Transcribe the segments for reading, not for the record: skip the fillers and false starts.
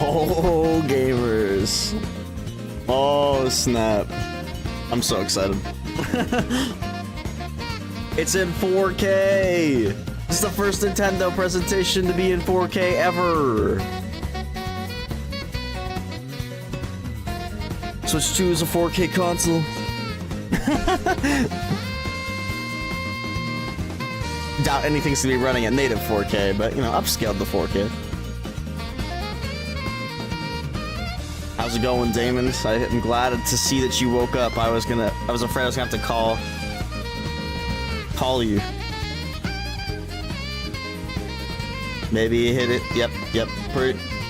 Oh, gamers. Oh, snap. I'm so excited. It's in 4K. This is the first Nintendo presentation to be in 4K ever. Switch 2 is a 4K console. Doubt anything's gonna be running at native 4K, but you know, upscaled to 4K. How's it going, Damon? I'm glad to see that you woke up. I was afraid I was gonna have to call you. Maybe you hit it. Yep,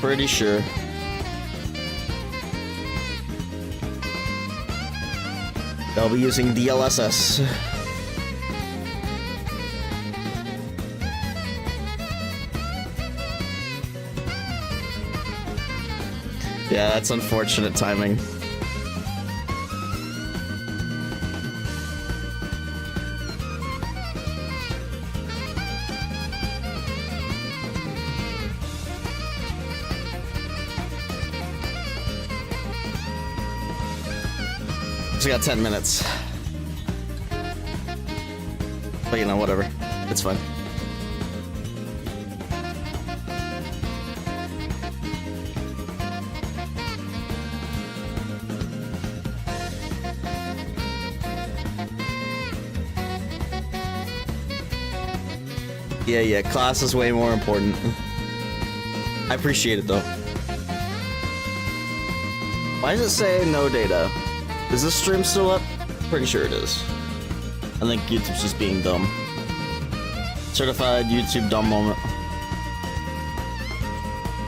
pretty sure. They'll be using DLSS. Yeah, that's unfortunate timing. We got 10 minutes. But you know, whatever. It's fine. Yeah, class is way more important. I appreciate it though. Why does it say no data? Is this stream still up? Pretty sure it is. I think YouTube's just being dumb. Certified YouTube dumb moment.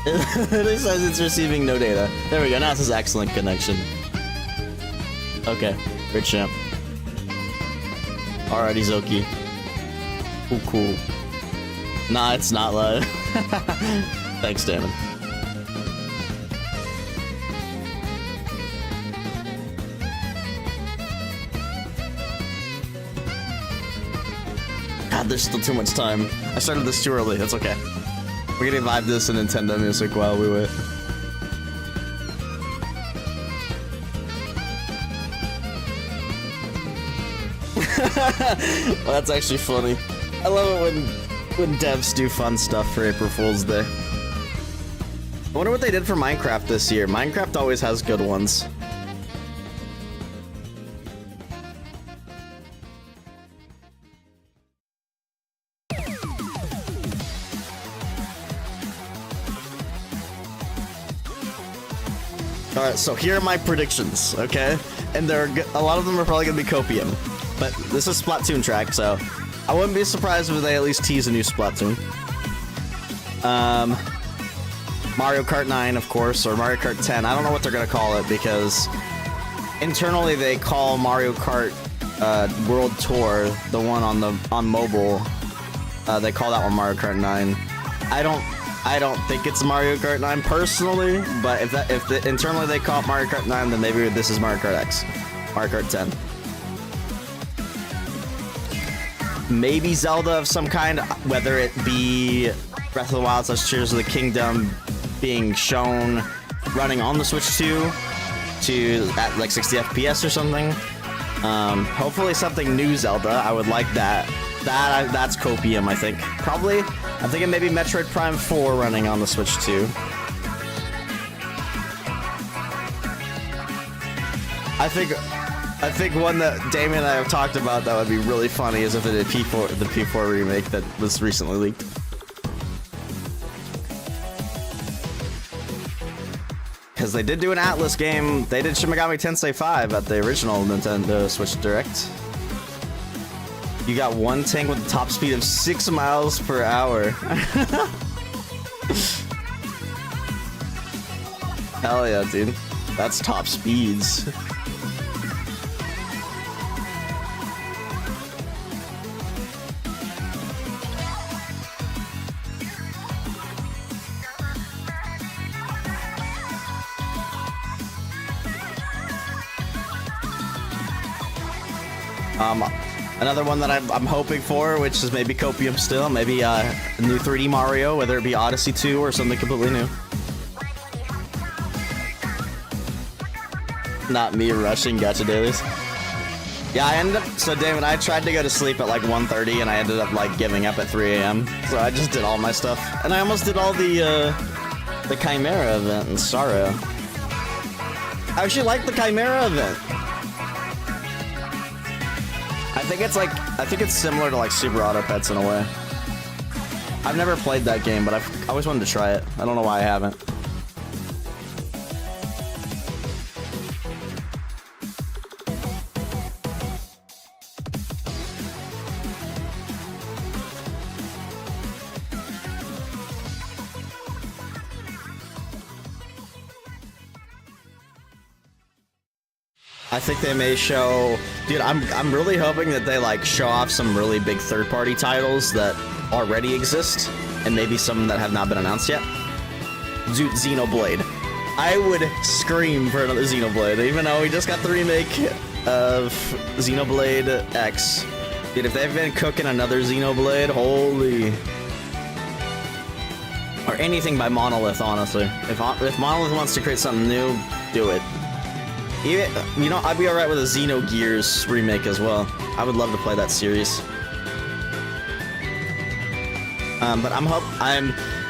It says it's receiving no data. There we go, now it says excellent connection. Okay, great champ. Alrighty, Zoki. Cool. Nah, it's not live. Thanks, Damon. God, there's still too much time. I started this too early. That's okay. We're gonna vibe this in Nintendo music while we wait. Well, that's actually funny. I love it when devs do fun stuff for April Fool's Day. I wonder what they did for Minecraft this year. Minecraft always has good ones. Alright, so here are my predictions, okay? And a lot of them are probably gonna be copium. But this is Splatoon track, so I wouldn't be surprised if they at least tease a new Splatoon. Mario Kart 9, of course, or Mario Kart 10. I don't know what they're gonna call it because internally they call Mario Kart World Tour, the one on mobile. They call that one Mario Kart 9. I don't think it's Mario Kart 9 personally, but if internally they call it Mario Kart 9, then maybe this is Mario Kart X, Mario Kart 10. Maybe Zelda of some kind, whether it be Breath of the Wild / Tears of the Kingdom being shown running on the Switch 2 at like 60 FPS or something. Hopefully something new Zelda. I would like that. That's copium, I think. Probably. I'm thinking maybe Metroid Prime 4 running on the Switch 2. I think one that Damien and I have talked about that would be really funny is if it did the P4 remake that was recently leaked. Because they did do an Atlas game. They did Shin Megami Tensei 5 at the original Nintendo Switch Direct. You got one tank with a top speed of 6 miles per hour. Hell yeah, dude. That's top speeds. Another one that I'm hoping for, which is maybe copium still, maybe a new 3D Mario, whether it be Odyssey 2 or something completely new. Not me rushing gacha dailies. Yeah, I ended up, so David, I tried to go to sleep at like 1:30 and I ended up like giving up at 3 AM. So I just did all my stuff. And I almost did all the Chimera event in Sorrow. I actually like the Chimera event. I think it's similar to like Super Auto Pets in a way. I've never played that game, but I've always wanted to try it. I don't know why I haven't. I think they may show, dude, I'm really hoping that they like show off some really big third-party titles that already exist, and maybe some that have not been announced yet. Dude, Xenoblade. I would scream for another Xenoblade, even though we just got the remake of Xenoblade X. Dude, if they've been cooking another Xenoblade, holy. Or anything by Monolith, honestly. If Monolith wants to create something new, do it. Even, you know, I'd be alright with a Xenogears remake as well. I would love to play that series. But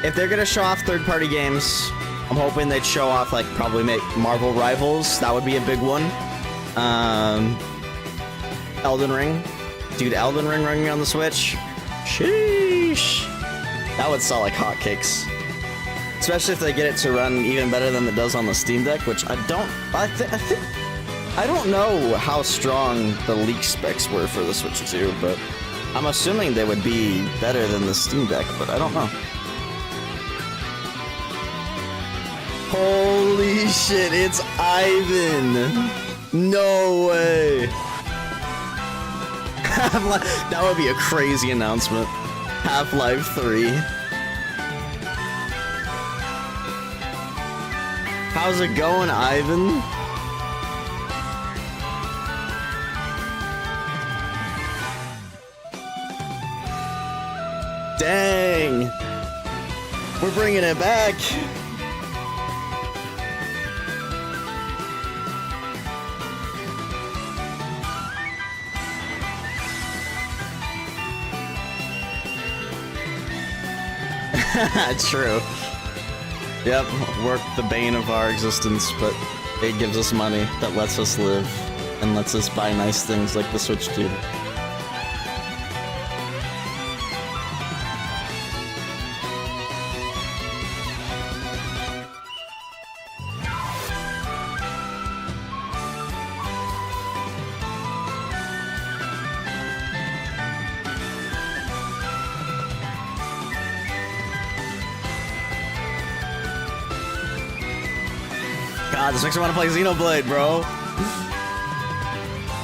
if they're gonna show off third-party games, I'm hoping they'd show off, like, probably make Marvel Rivals. That would be a big one. Elden Ring. Dude, Elden Ring running on the Switch. Sheesh. That would sell like hotcakes. Especially if they get it to run even better than it does on the Steam Deck, which I don't know how strong the leak specs were for the Switch 2, but I'm assuming they would be better than the Steam Deck, but I don't know. Holy shit, it's Ivan! No way! That would be a crazy announcement. Half-Life 3. How's it going, Ivan? Dang! We're bringing it back! True. Yep, work the bane of our existence, but it gives us money that lets us live and lets us buy nice things like the Switch 2. God, this makes me want to play Xenoblade, bro.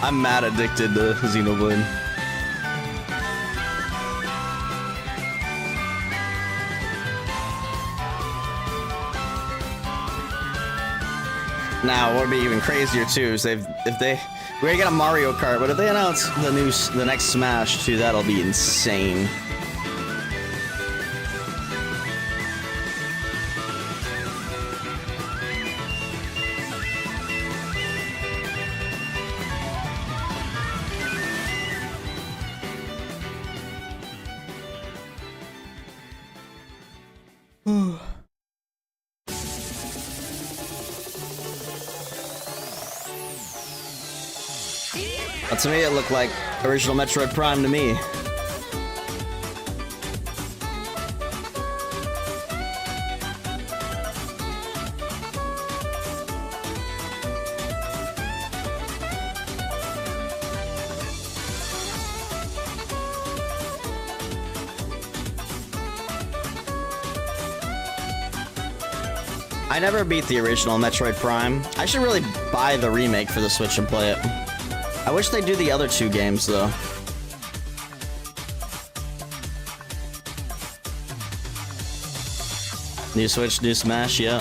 I'm mad addicted to Xenoblade. Now, what would be even crazier too is we're gonna get a Mario Kart, but if they announce the next Smash too, that'll be insane. Well, to me, it looked like original Metroid Prime to me. I never beat the original Metroid Prime. I should really buy the remake for the Switch and play it. I wish they'd do the other two games, though. New Switch, new Smash, yeah.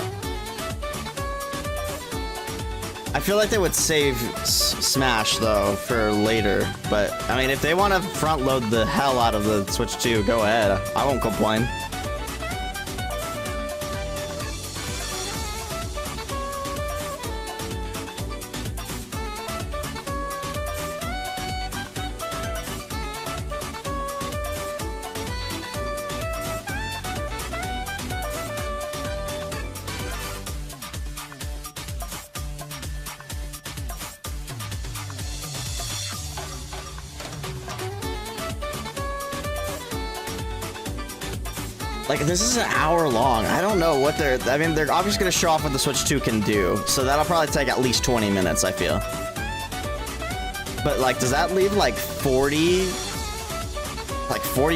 I feel like they would save Smash, though, for later. But, I mean, if they want to front-load the hell out of the Switch 2, go ahead. I won't complain. Like, this is an hour long. I don't know what they're... I mean, they're obviously going to show off what the Switch 2 can do. So that'll probably take at least 20 minutes, I feel. But, like, does that leave, like, 40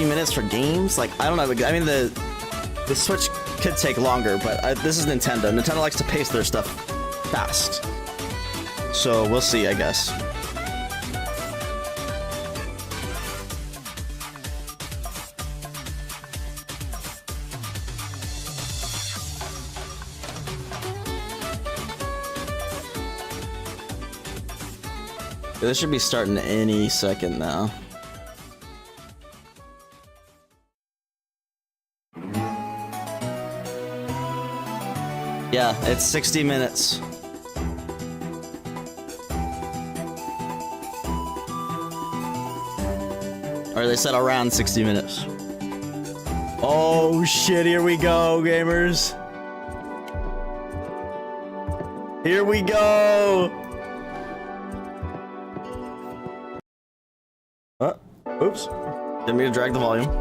minutes for games? Like, I don't know. I mean, the Switch could take longer, but this is Nintendo. Nintendo likes to pace their stuff fast. So we'll see, I guess. This should be starting any second now. Yeah, it's 60 minutes. Or they said around 60 minutes. Oh shit, here we go, gamers. Here we go. Oops. Didn't mean to drag the volume.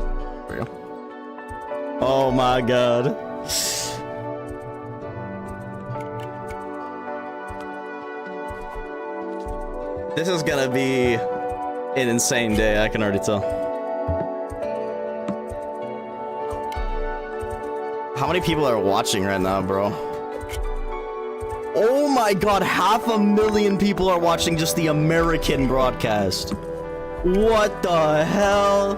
There we go. Oh my god. This is gonna be an insane day, I can already tell. How many people are watching right now, bro? Oh my god, 500,000 people are watching just the American broadcast. What the hell?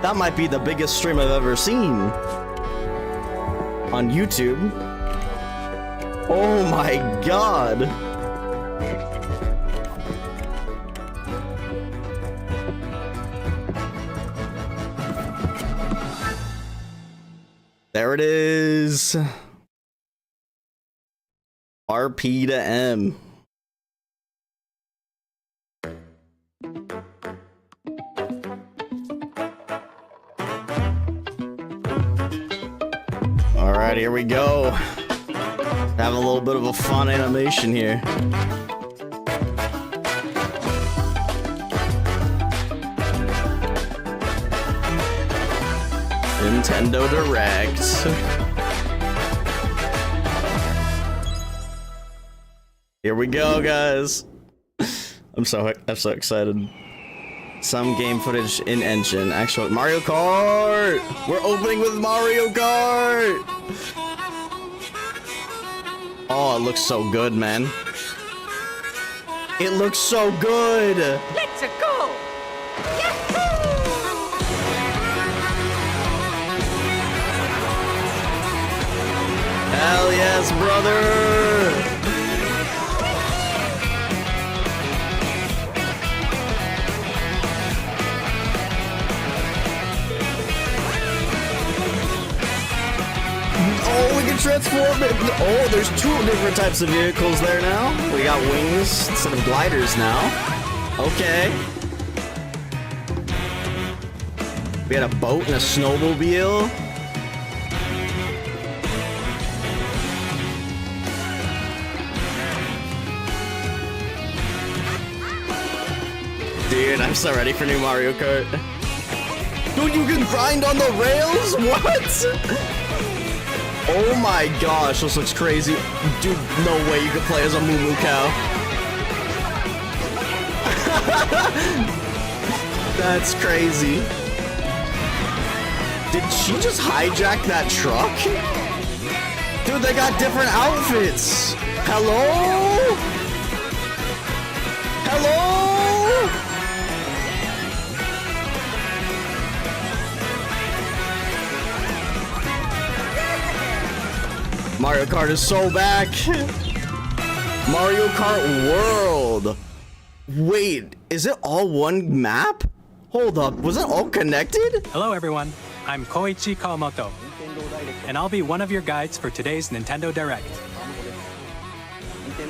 That might be the biggest stream I've ever seen on YouTube. Oh my god. There it is. RP to M. Alright, here we go. Have a little bit of a fun animation here. Nintendo Direct. Here we go, guys. I'm so excited. Some game footage in engine. Actual Mario Kart. We're opening with Mario Kart. Oh, it looks so good, man. It looks so good. Let's go. Hell yes, brother! Oh, we can transform it! Oh, there's 2 different types of vehicles there now. We got wings instead of gliders now. Okay. We had a boat and a snowmobile. Dude, I'm so ready for new Mario Kart. Dude, you can grind on the rails? What? Oh my gosh, this looks crazy. Dude, no way you could play as a Moo Moo cow. That's crazy. Did she just hijack that truck? Dude, they got different outfits. Hello? Hello? Mario Kart is so back. Mario Kart World. Wait, is it all one map? Hold up, was it all connected? Hello everyone, I'm Koichi Kawamoto, and I'll be one of your guides for today's Nintendo Direct.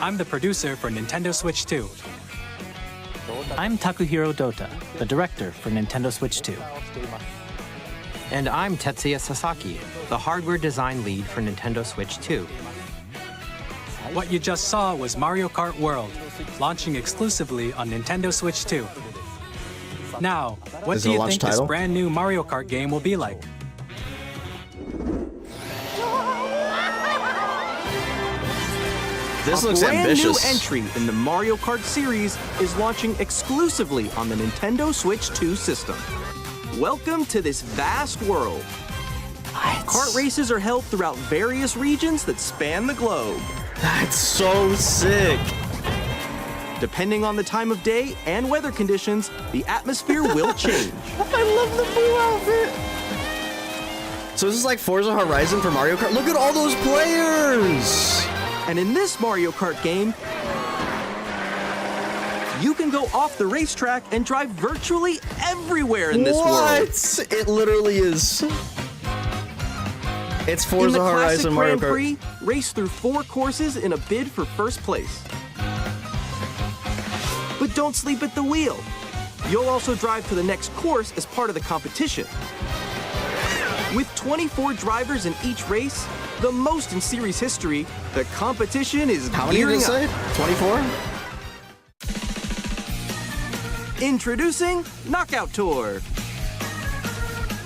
I'm the producer for Nintendo Switch 2. I'm Takuhiro Dota, the director for Nintendo Switch 2. And I'm Tetsuya Sasaki, the hardware design lead for Nintendo Switch 2. What you just saw was Mario Kart World, launching exclusively on Nintendo Switch 2. Now, what do you think this brand new Mario Kart game will be like? This looks brand ambitious. new entry in the Mario Kart series is launching exclusively on the Nintendo Switch 2 system. Welcome to this vast world. Kart races are held throughout various regions that span the globe. That's so sick. Depending on the time of day and weather conditions, the atmosphere will change. I love the blue outfit. So this is like Forza Horizon for Mario Kart. Look at all those players. And in this Mario Kart game, you can go off the racetrack and drive virtually everywhere in this world. It literally is. It's Forza In the Horizon classic Mario Grand Kart. Prix, race through 4 courses in a bid for first place. But don't sleep at the wheel. You'll also drive to the next course as part of the competition. With 24 drivers in each race, the most in series history, the competition is How many did gearing it say? up. 24? Introducing Knockout Tour.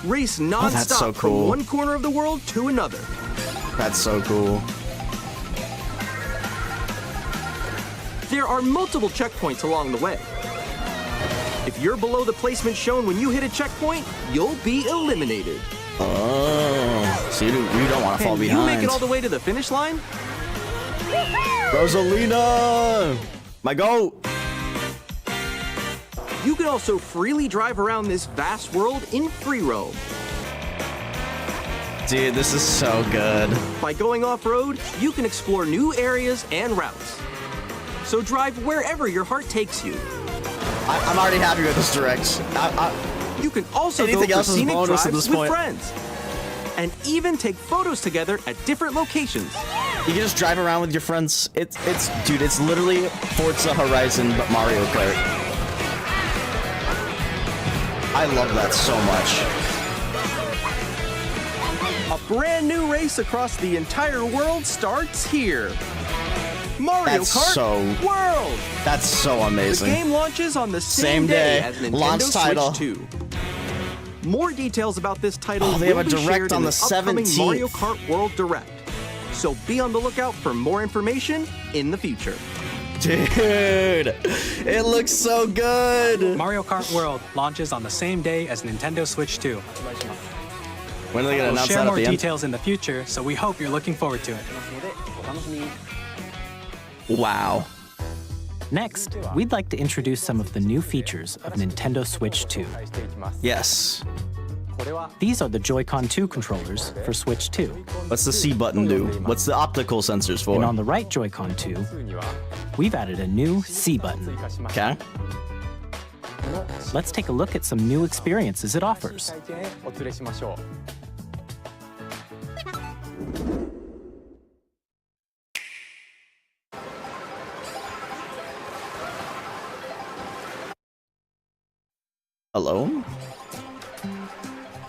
Race non-stop that's so cool. from one corner of the world to another. That's so cool. There are multiple checkpoints along the way. If you're below the placement shown when you hit a checkpoint, you'll be eliminated. Oh, so you don't want to fall Can you behind. make it all the way to the finish line? Rosalina, my goat. You can also freely drive around this vast world in free roam. Dude, this is so good. By going off-road, you can explore new areas and routes. So drive wherever your heart takes you. I'm already happy with this direct. You can also go Anything for else is scenic bonus at drives this with point. friends. And even take photos together at different locations. You can just drive around with your friends. Dude, it's literally Forza Horizon but Mario Kart. I love that so much. A brand new race across the entire world starts here. Mario That's Kart so- World. That's so The amazing. game launches on the same, Same day. as Nintendo Launch Switch title. 2. More details about this title Oh, they will have a be direct shared on in the the upcoming 17th. Mario Kart World Direct. So be on the lookout for more information in the future. Dude, it looks so good. Mario Kart World launches on the same day as Nintendo Switch 2. When are they gonna We'll announce share that more at the end? details in the future, so we hope you're looking forward to it. Wow. Next, we'd like to introduce some of the new features of Nintendo Switch 2. Yes. These are the Joy-Con 2 controllers for Switch 2. What's the C button do? What's the optical sensors for? And on the right Joy-Con 2, we've added a new C button. Okay. Let's take a look at some new experiences it offers. Hello?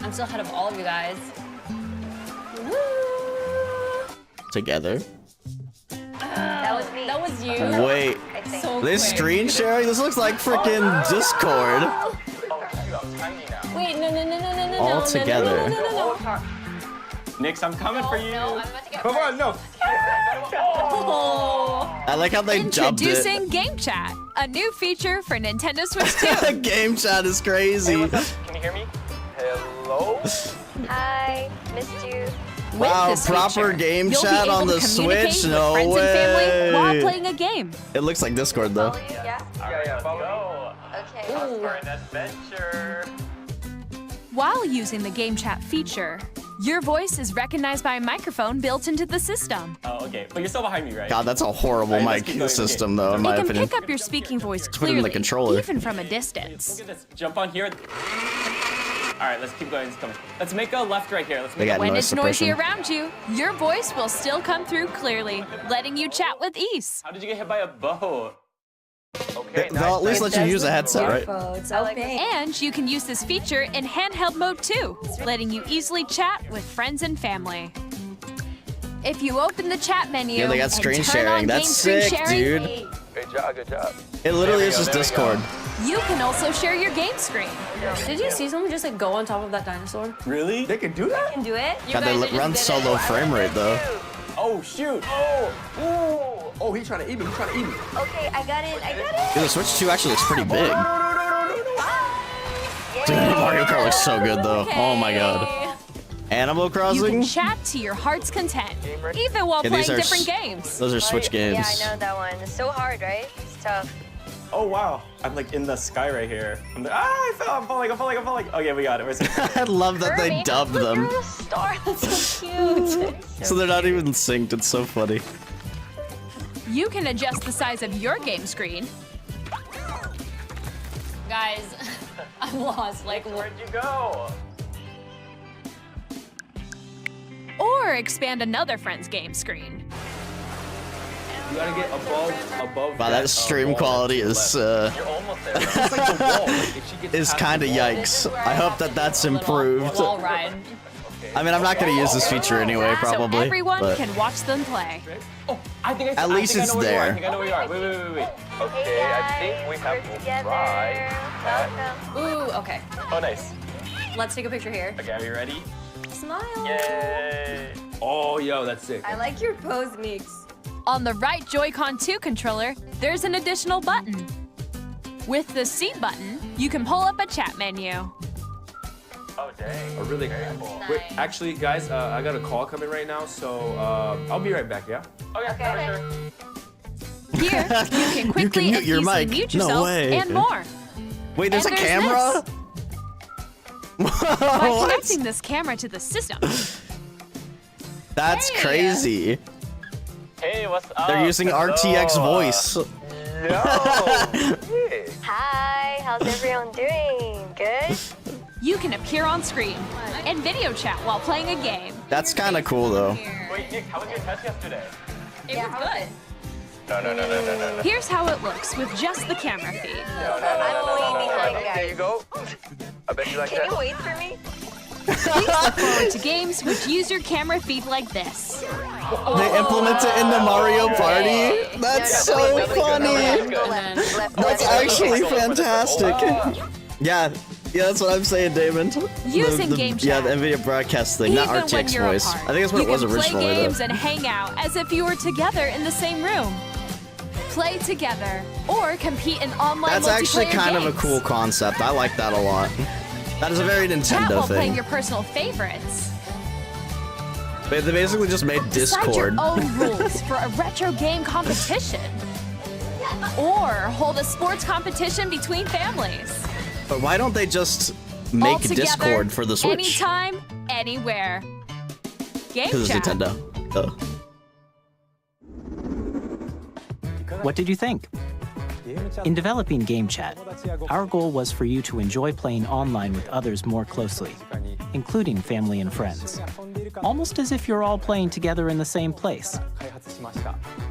I'm still ahead of all of you guys. Woo! Together. That was me. That was you. Wait. So This quick. screen sharing? This looks like freaking Discord. Wait, no. All together. No. Nix, I'm coming for you. No, I'm about to get Come on, no. Oh. I like how they dubbed Introducing Game Chat, a new feature for Nintendo Switch 2. it. Game chat is crazy. Can you hear me? Hello? Hi, missed you. With Wow, this proper feature, game you'll be chat able on to the communicate Switch? with No friends and family while way. playing a game. It looks like Discord though. Follow you, yeah? Yeah, follow. Okay. Off for an adventure. While using the Game Chat feature, your voice is recognized by a microphone built into the system. Oh, okay. But you're still behind me, right? God, that's a horrible Alright, let's mic keep going. system though, in It my can opinion. pick up your speaking voice put it in the clearly, controller. even from a distance. Look at this. Jump on here. All right, let's keep going. Let's make a left right here. Let's They make a got When noise it's noisy suppression. around you, your voice will still come through clearly, letting you chat with ease. How did you get hit by a boat? Okay, They'll at least let you use a headset, right? And you can use this feature in handheld mode too, letting you easily chat with friends and family. If you open the chat menu Yeah, they got and screen turn sharing. on That's game screen sick, sharing, dude. Good job. It literally is just There we go. Discord. you can also share your game screen. Did you see someone just like go on top of that dinosaur? Really? They can do that? Can do it? God, they run solo frame rate though. Oh, shoot. Oh. Ooh. Oh, he's trying to eat me. He's trying to eat me. Okay, I got it. I got it. Dude, the Switch 2 actually looks pretty big. Yay. Dude, Mario Kart looks so good though. Oh my god. Animal You Crossing? can chat to your heart's content, even while Yeah, playing these are different games. Those are Switch games. Yeah, I know that one. It's so hard, right? It's tough. Oh wow, I'm like in the sky right here. I'm like, I fell, I'm falling. Okay, we got it. Where's it? I love that they dubbed Look, them. you're a star. That's so cute. So they're not even synced. It's so funny. You can adjust the size of your game screen, Guys, I'm lost. Like, Where'd you go? or expand another friend's game screen. You gotta get above. Wow, that stream wall quality to the is left. You're almost there. It's like the wall. Like, if she gets is past kind of the wall- yikes. I hope that that's improved. wall ride. I mean, I'm not gonna use this feature anyway, probably. So everyone but can watch them play. Oh, I think I At least I it's know where you are. there. I think I know where you are. Wait. Okay, I think we have to try. Welcome. Ooh, okay. Oh, nice. Let's take a picture here. Okay, are you ready? Smile. Yay! Oh, yo, that's sick. I like your pose, Meeks. On the right Joy-Con 2 controller, there's an additional button. With the C button, you can pull up a chat menu. Oh, dang. Oh, really? Wait, actually, guys, I got a call coming right now, so I'll be right back, yeah? Okay, for sure. Here, you can quickly mute and your easily mic. mute No yourself way. and more. wait, there's And a there's camera? By What? connecting this camera to the system, That's Hey. crazy. Hey, what's up? They're using RTX voice. Yo! Hey. Hi, how's everyone doing? Good? you can appear on screen and video chat while playing a game. That's kind of cool though. Wait, Nick, how was your test yesterday? It was good. No. Here's how it looks with just the camera feed. I'm way behind, There guys. you go. I bet you like Can you that. wait for me? Please look forward to games which use your camera feed like this. They implement it in the Mario Party? That's so funny. Left, That's actually fantastic. Yeah, that's what I'm saying, Damon. Using game Yeah, chat. the NVIDIA broadcast thing, not Even when RTX you're voice. apart, I think that's what you it was can originally play games though. and hang out as if you were together in the same room. Play together or compete in online That's actually multiplayer kind of a games. cool concept. I like that a lot. That is a very Chat Nintendo while playing thing. your personal favorites. They basically just made Decide Discord. your own rules for a retro game competition. Or hold a sports competition between families. But why don't they just All make together, Discord for the Switch? Anytime, anywhere. Game Because it's chat. Nintendo. Duh. What did you think? In developing Game Chat, our goal was for you to enjoy playing online with others more closely, including family and friends. Almost as if you're all playing together in the same place.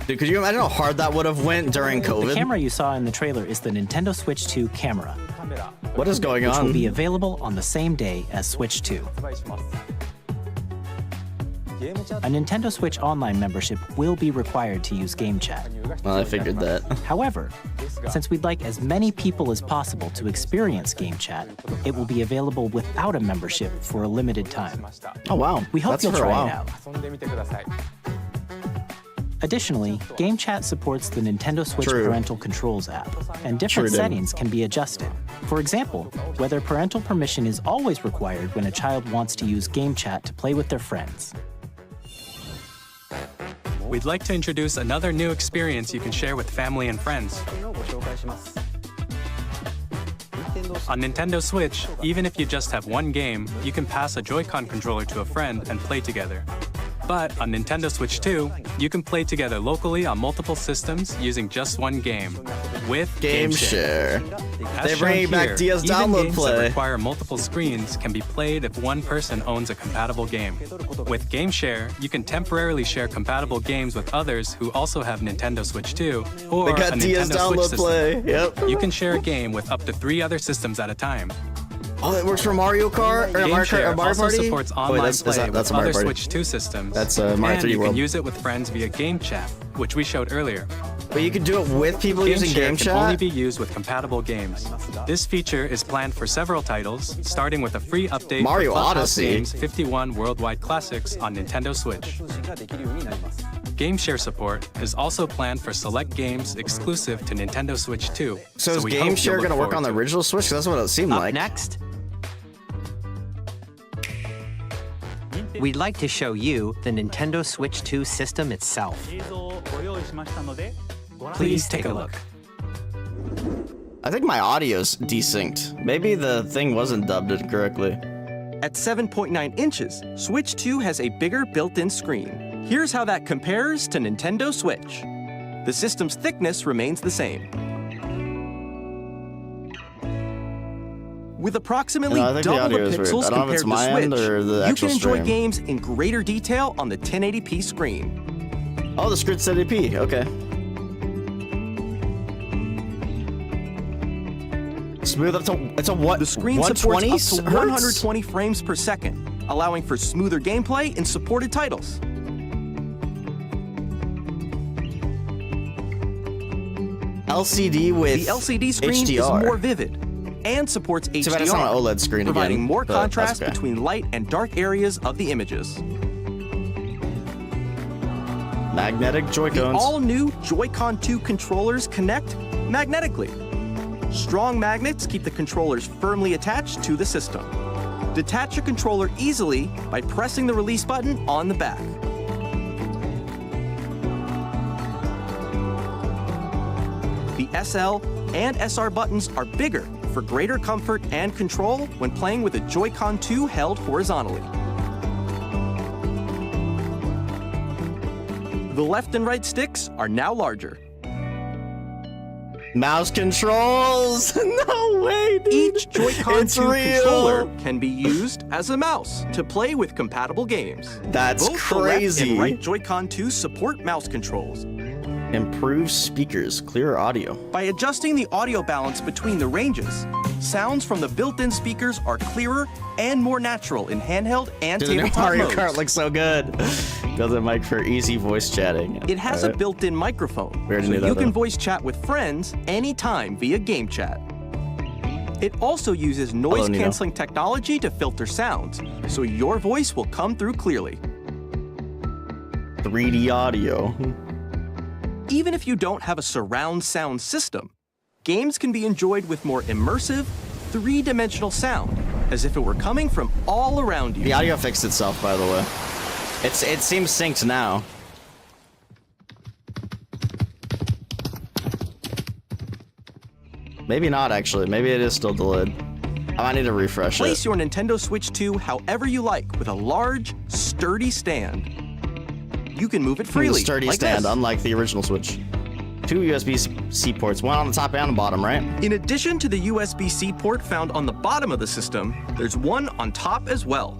Dude, could you imagine how hard that would have went during The COVID? camera you saw in the trailer is the Nintendo Switch 2 camera, What is going which will on? be available on the same day as Switch 2. A Nintendo Switch Online membership will be required to use Game Chat. Well, I figured that. However, since we'd like as many people as possible to experience Game Chat, it will be available without a membership for a limited time. Oh wow. We hope That's you'll for a try while. it out. Additionally, Game Chat supports the Nintendo Switch True. Parental Controls app, and different True, Tim. settings can be adjusted. For example, whether parental permission is always required when a child wants to use Game Chat to play with their friends. We'd like to introduce another new experience you can share with family and friends. On Nintendo Switch, even if you just have one game, you can pass a Joy-Con controller to a friend and play together. But on Nintendo Switch 2, you can play together locally on multiple systems using just one game with Game share. As They're shown bringing back here, DS even download games play. that require multiple screens can be played if one person owns a compatible game. With Game Share, you can temporarily share compatible games with others who also have Nintendo Switch 2 or They got a DS Nintendo Switch download system. play. Yep. You can share a game with up to 3 other systems at a time. Oh, it works for Mario Kart or Game Mario Kart Share or Mario also Party. supports Oh, wait, online that's play a with Mario other Party. Switch 2 systems. That's, Mario and 3D you World. can use it with friends via Game Chat, which we showed earlier. But you can do it with people using Share Game can only Chat. be used with compatible games. This feature is planned for several titles, starting with a free update Mario for Clubhouse Odyssey. Games 51 Worldwide Classics on Nintendo Switch. Game share support is also planned for select games exclusive to Nintendo Switch 2. So is we game hope share you'll look going to work on the forward to it. original Switch? 'Cause that's what it seemed Up like. next, we'd like to show you the Nintendo Switch 2 system itself. Please take a look. I think my audio's desynced. Maybe the thing wasn't dubbed correctly. At 7.9 inches, Switch 2 has a bigger built-in screen. Here's how that compares to Nintendo Switch. The system's thickness remains the same. With approximately I think the double the audio is weird. pixels I don't know if compared it's to my end Switch, or the you actual can enjoy stream. games in greater detail on the 1080p screen. Oh, the screen's 1080p. Okay. Smooth up to it's a what? The screen 120 supports up to 120 frames per second, allowing for smoother gameplay in supported titles. LCD with The LCD screen HDR. is more vivid and supports HDR, Too bad it's not an OLED screen providing again, more but that's contrast okay. between light and dark areas of the images. Magnetic The Joy-Cons. all-new Joy-Con 2 controllers connect magnetically. Strong magnets keep the controllers firmly attached to the system. Detach your controller easily by pressing the release button on the back. The SL and SR buttons are bigger for greater comfort and control when playing with a Joy-Con 2 held horizontally. The left and right sticks are now larger. Mouse controls. No way, dude. Each Joy-Con It's 2 real. controller can be used as a mouse to play with compatible games. That's Both crazy. the left and right Joy-Con 2 support mouse controls. Improved speakers, clearer audio. By adjusting the audio balance between the ranges, sounds from the built-in speakers are clearer and more natural in handheld and Dude, the new tabletop Mario modes. Kart looks so good. Built-in mic for easy voice chatting. It has a built-in microphone, We already so knew that, you can though. voice chat with friends anytime via game chat. It also uses Nino. noise-canceling technology to filter sounds, so your voice will come through clearly. 3D audio. Even if you don't have a surround sound system, games can be enjoyed with more immersive, three-dimensional sound, as if it were coming from all around you. The audio fixed itself, by the way. It seems synced now. Maybe not, actually. Maybe it is still delayed. I might need to refresh Place it. your Nintendo Switch 2 however you like with a large, sturdy stand. You can move it The freely, sturdy like stand, this. unlike the original Switch. 2 USB-C ports, one on the top and the bottom, right? In addition to the USB-C port found on the bottom of the system, there's one on top as well.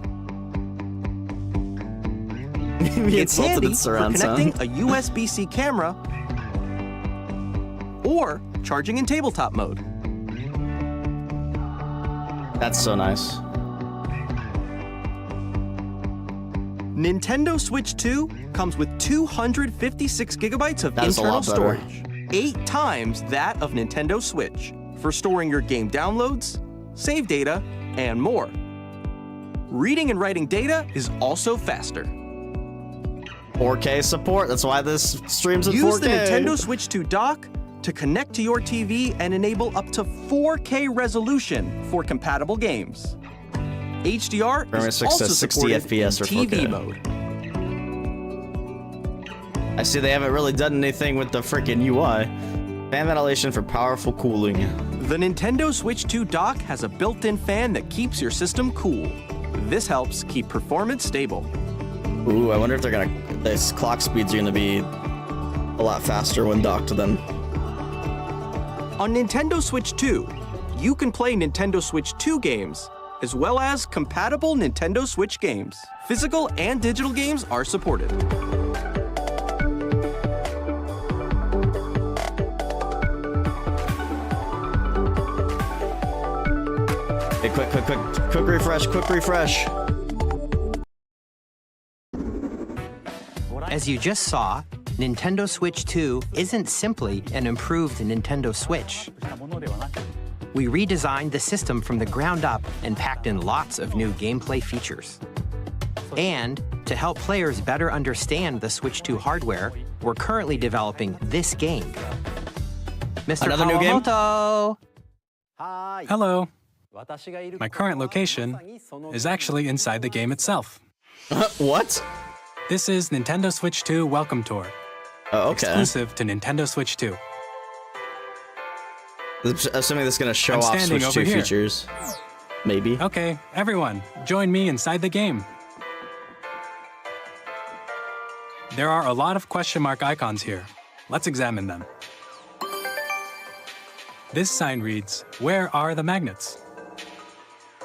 We It's insulted handy its for surround connecting sound. a USB-C camera or charging in tabletop mode. That's so nice. Nintendo Switch 2 comes with 256 gigabytes of That is a internal lot better. storage, 8 times that of Nintendo Switch, for storing your game downloads, save data, and more. Reading and writing data is also faster. 4K support, that's why this streams in 4K. Use the Nintendo Switch 2 dock to connect to your TV and enable up to 4K resolution for compatible games. HDR Frame rate is 6 to also 60 supported FPS in or TV 4K. mode. I see they haven't really done anything with the freaking UI. Fan ventilation for powerful cooling. The Nintendo Switch 2 dock has a built-in fan that keeps your system cool. This helps keep performance stable. Ooh, I wonder if they're gonna... This clock speeds are gonna be a lot faster when docked then. On Nintendo Switch 2, you can play Nintendo Switch 2 games, as well as compatible Nintendo Switch games. Physical and digital games are supported. Hey, quick refresh. As you just saw, Nintendo Switch 2 isn't simply an improved Nintendo Switch. We redesigned the system from the ground up and packed in lots of new gameplay features. And to help players better understand the Switch 2 hardware, we're currently developing this game. Mr. Another new game? Kawamoto! Hello. My current location is actually inside the game itself. What? This is Nintendo Switch 2 Welcome Tour, Oh, okay. exclusive to Nintendo Switch 2. Assuming this is gonna show I'm off standing Switch over 2 here. features. Maybe. Okay, everyone, join me inside the game. There are a lot of question mark icons here. Let's examine them. This sign reads, "Where are the magnets?"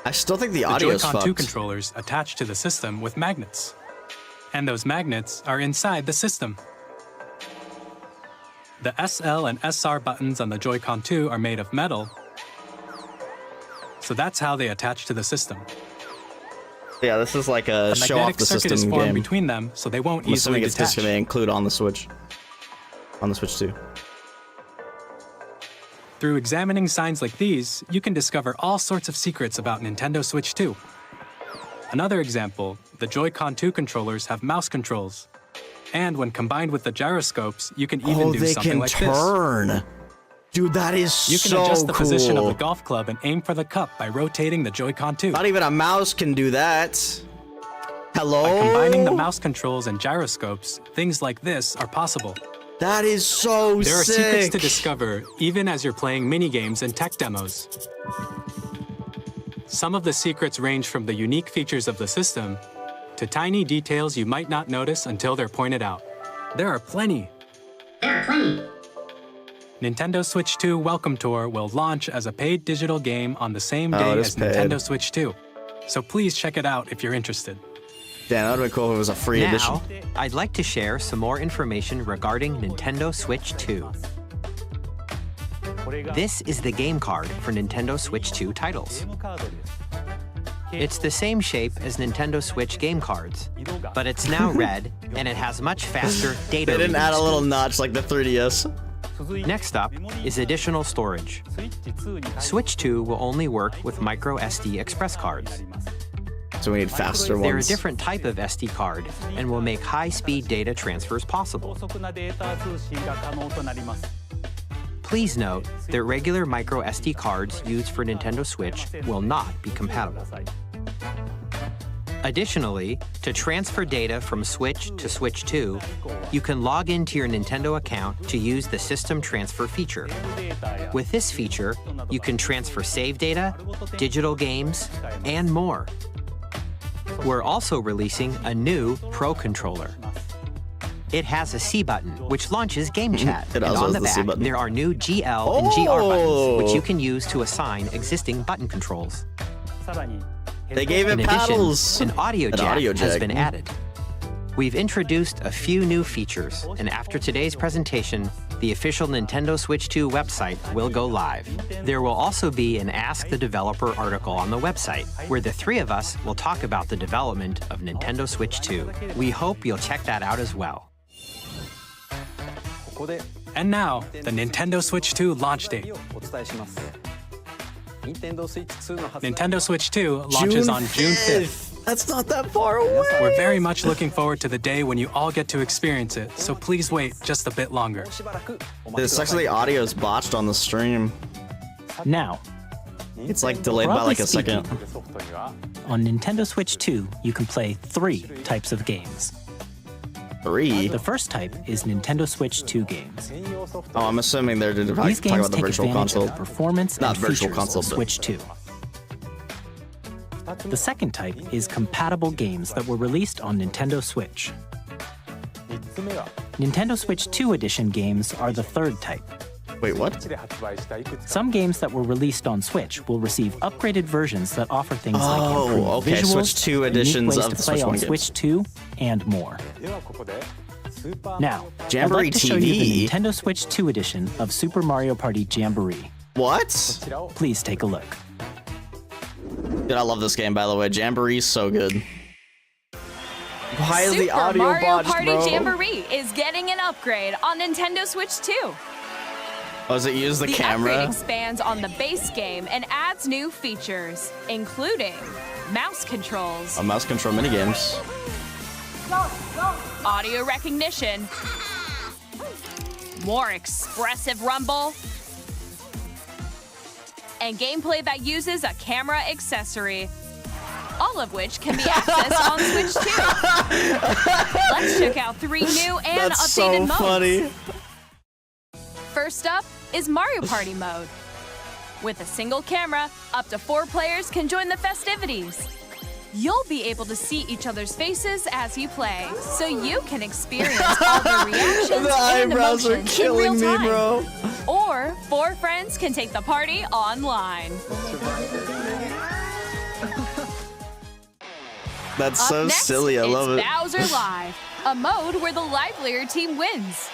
I still think the The audio's Joy-Con 2 fucked. controllers attach to the system with magnets. And those magnets are inside the system. The SL and SR buttons on the Joy-Con 2 are made of metal, so that's how they attach to the system. Yeah, this is like a A show off magnetic the circuit is system formed game. between them, so they won't I'm easily assuming it's just detach. gonna include on the Switch. On the Switch 2. Through examining signs like these, you can discover all sorts of secrets about Nintendo Switch 2. Another example, the Joy-Con 2 controllers have mouse controls. And when combined with the gyroscopes, you can even do they something can like turn. Dude, that is this. You so can adjust the cool. position of the golf club and aim for the cup by rotating the Joy-Con 2. Not even a mouse can do that. Hello? By combining the mouse controls and gyroscopes, things like this are possible. That is so There are sick. secrets to discover, even as you're playing mini-games and tech demos. Some of the secrets range from the unique features of the system to tiny details you might not notice until they're pointed out. There are plenty. Nintendo Switch 2 Welcome Tour will launch as a paid digital game on the same day it is as paid. Nintendo Switch 2. So please check it out if you're interested. Damn, that would've been cool if it was a free edition. Now, I'd like to share some more information regarding Nintendo Switch 2. This is the game card for Nintendo Switch 2 titles. It's the same shape as Nintendo Switch game cards, but it's now red and it has much faster data They didn't add a reading little speeds. notch like the 3DS. Next up is additional storage. Switch 2 will only work with micro SD express cards. So we need faster They're a ones. different type of SD card and will make high-speed data transfers possible. Please note that regular micro SD cards used for Nintendo Switch will not be compatible. Additionally, to transfer data from Switch to Switch 2, you can log into your Nintendo account to use the System Transfer feature. With this feature, you can transfer save data, digital games, and more. We're also releasing a new Pro controller. It has a C button, which launches game chat. It And also on has the the C back, button. there are new GL and GR buttons, which you Oh. can use to assign existing button controls. They gave In it addition, paddles. an audio jack has jack. been added. We've introduced a few new features, and after today's presentation, the official Nintendo Switch 2 website will go live. There will also be an Ask the Developer article on the website, where the three of us will talk about the development of Nintendo Switch 2. We hope you'll check that out as well. And now, the Nintendo Switch 2 launch date. Nintendo Switch 2 launches on June 5th. That's not that far away. We're very much looking forward to the day when you all get to experience it, so please wait just a bit longer. This actually the audio is botched on the stream. Now, It's like delayed by broadly like a second. speaking, on Nintendo Switch 2, you can play 3 types of games. 3. The first type is Nintendo Switch 2 games. Oh, I'm assuming they're These talking games about the take virtual advantage console. of the performance Not and virtual features console, of but- Switch 2. The second type is compatible games that were released on Nintendo Switch. Nintendo Switch 2 Edition games are the third type. Wait, what? Some games that were released on Switch will receive upgraded versions that offer things like Oh, improved okay, visuals, Switch 2 unique editions ways of to the play Switch on 1 games. Switch 2, and more. Now, I'd Jamboree like to show you TV? the Nintendo Switch 2 edition of Super Mario Party Jamboree. What? Please take a look. Dude, I love this game, by the way. Jamboree's so good. Why is the Super audio Mario botched, Party bro? Jamboree is getting an upgrade on Nintendo Switch 2. Oh, does it use the The camera? upgrade expands on the base game and adds new features, including mouse controls, Mouse control minigames. audio recognition, more expressive rumble, and gameplay that uses a camera accessory. All of which can be accessed on Switch 2. Let's check out 3 new and That's updated so modes. funny. First up is Mario Party mode. With a single camera, up to 4 players can join the festivities. You'll be able to see each other's faces as you play, so you can experience all the reactions The and eyebrows are emotions in killing real me, time. bro. Or 4 friends can take the party online. That's Up so next silly. I love is it. Bowser Live, a mode where the livelier team wins.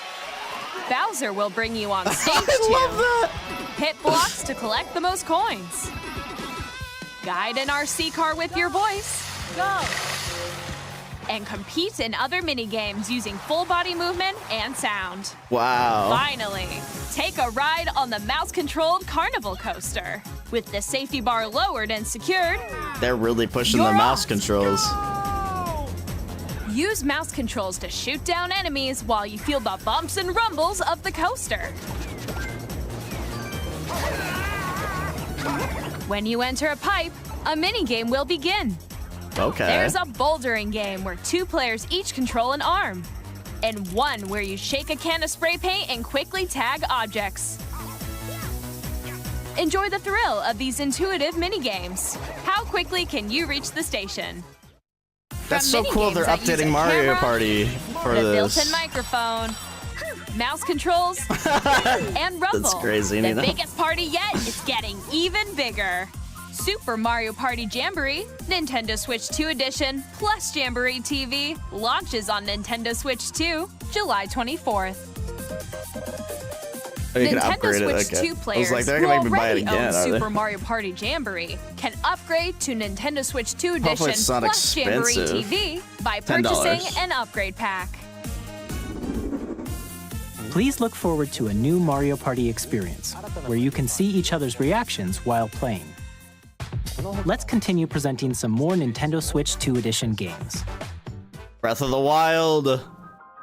Bowser will bring you on stage I love that. hit blocks to collect the most coins. Guide an RC car with your voice. Go! And compete in other mini-games using full body movement and sound. Wow. Finally, take a ride on the mouse-controlled carnival coaster. With the safety bar lowered and secured, They're really pushing You're the mouse off. controls. use mouse controls to shoot down enemies while you feel the bumps and rumbles of the coaster. When you enter a pipe, a mini-game will begin. Okay. There's a bouldering game where 2 players each control an arm, and one where you shake a can of spray paint and quickly tag objects. Enjoy the thrill of these intuitive mini-games. How quickly can you reach the station? That's From so cool. They're mini-games that use updating a Mario camera, Party for the this. built-in microphone, mouse controls, and rumble. That's crazy, The Nina. biggest party yet is getting even bigger. Super Mario Party Jamboree, Nintendo Switch 2 Edition, plus Jamboree TV, launches on Nintendo Switch 2, July 24th. Oh, you can Nintendo upgrade it. Switch Okay. 2 I was players like, they're who gonna make me buy it already again, own are they? Super Mario Party Jamboree can upgrade to Nintendo Switch 2 Edition Hopefully it's not plus Jamboree expensive. TV by $10. purchasing an upgrade pack. Please look forward to a new Mario Party experience, where you can see each other's reactions while playing. Let's continue presenting some more Nintendo Switch 2 Edition games. Breath of the Wild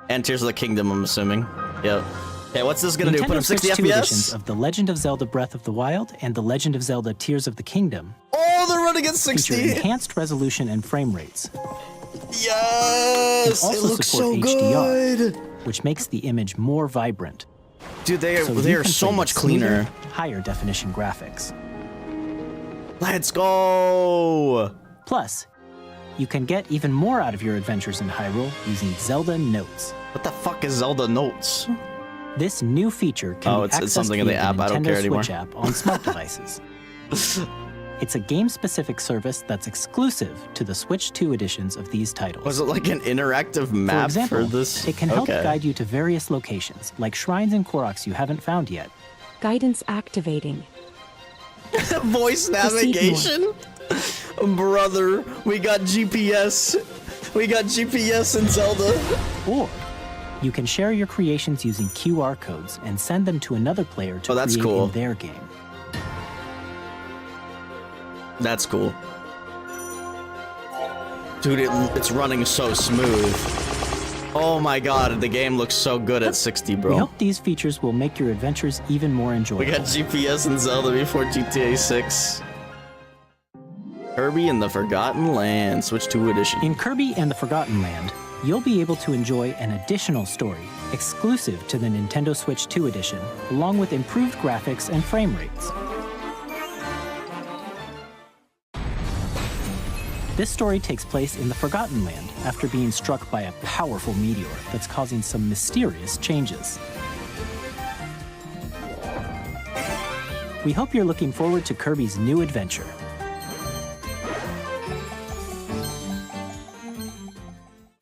and Tears of the Kingdom, I'm assuming. Yep. Okay, what's this gonna do? Put Nintendo him 60 Switch 2 editions FPS? of The Legend of Zelda Breath of the Wild and The Legend of Zelda Tears of the Kingdom Oh, they're running at feature 60. enhanced resolution and frame rates, Yes, and it also looks support so HDR, good. which makes the image more vibrant. Dude, they So are you can so play much with smoother, cleaner. higher definition graphics. Let's go. Plus, you can get even more out of your adventures in Hyrule using Zelda Notes. What the fuck is Zelda Notes? This new feature can Oh, be it's accessed something in the via app. I don't Nintendo care anymore. Switch app on smart devices. It's a game-specific service that's exclusive to the Switch 2 editions of these titles. Was it like an interactive For map example, for this? it can help Okay. guide you to various locations, like shrines and Koroks you haven't found yet. Guidance activating. Voice navigation? Brother, we got GPS. We got GPS in Zelda. Or you can share your creations using QR codes and send them to another player to Oh, that's create cool. in their game. That's cool. Dude, it's running so smooth. Oh my god, the game looks so good at 60, We bro. hope these features will make your adventures even more We enjoyable. got GPS in Zelda before GTA 6. Kirby and the Forgotten Land, Switch 2 Edition. In Kirby and the Forgotten Land, you'll be able to enjoy an additional story exclusive to the Nintendo Switch 2 Edition, along with improved graphics and frame rates. This story takes place in the Forgotten Land after being struck by a powerful meteor that's causing some mysterious changes. We hope you're looking forward to Kirby's new adventure.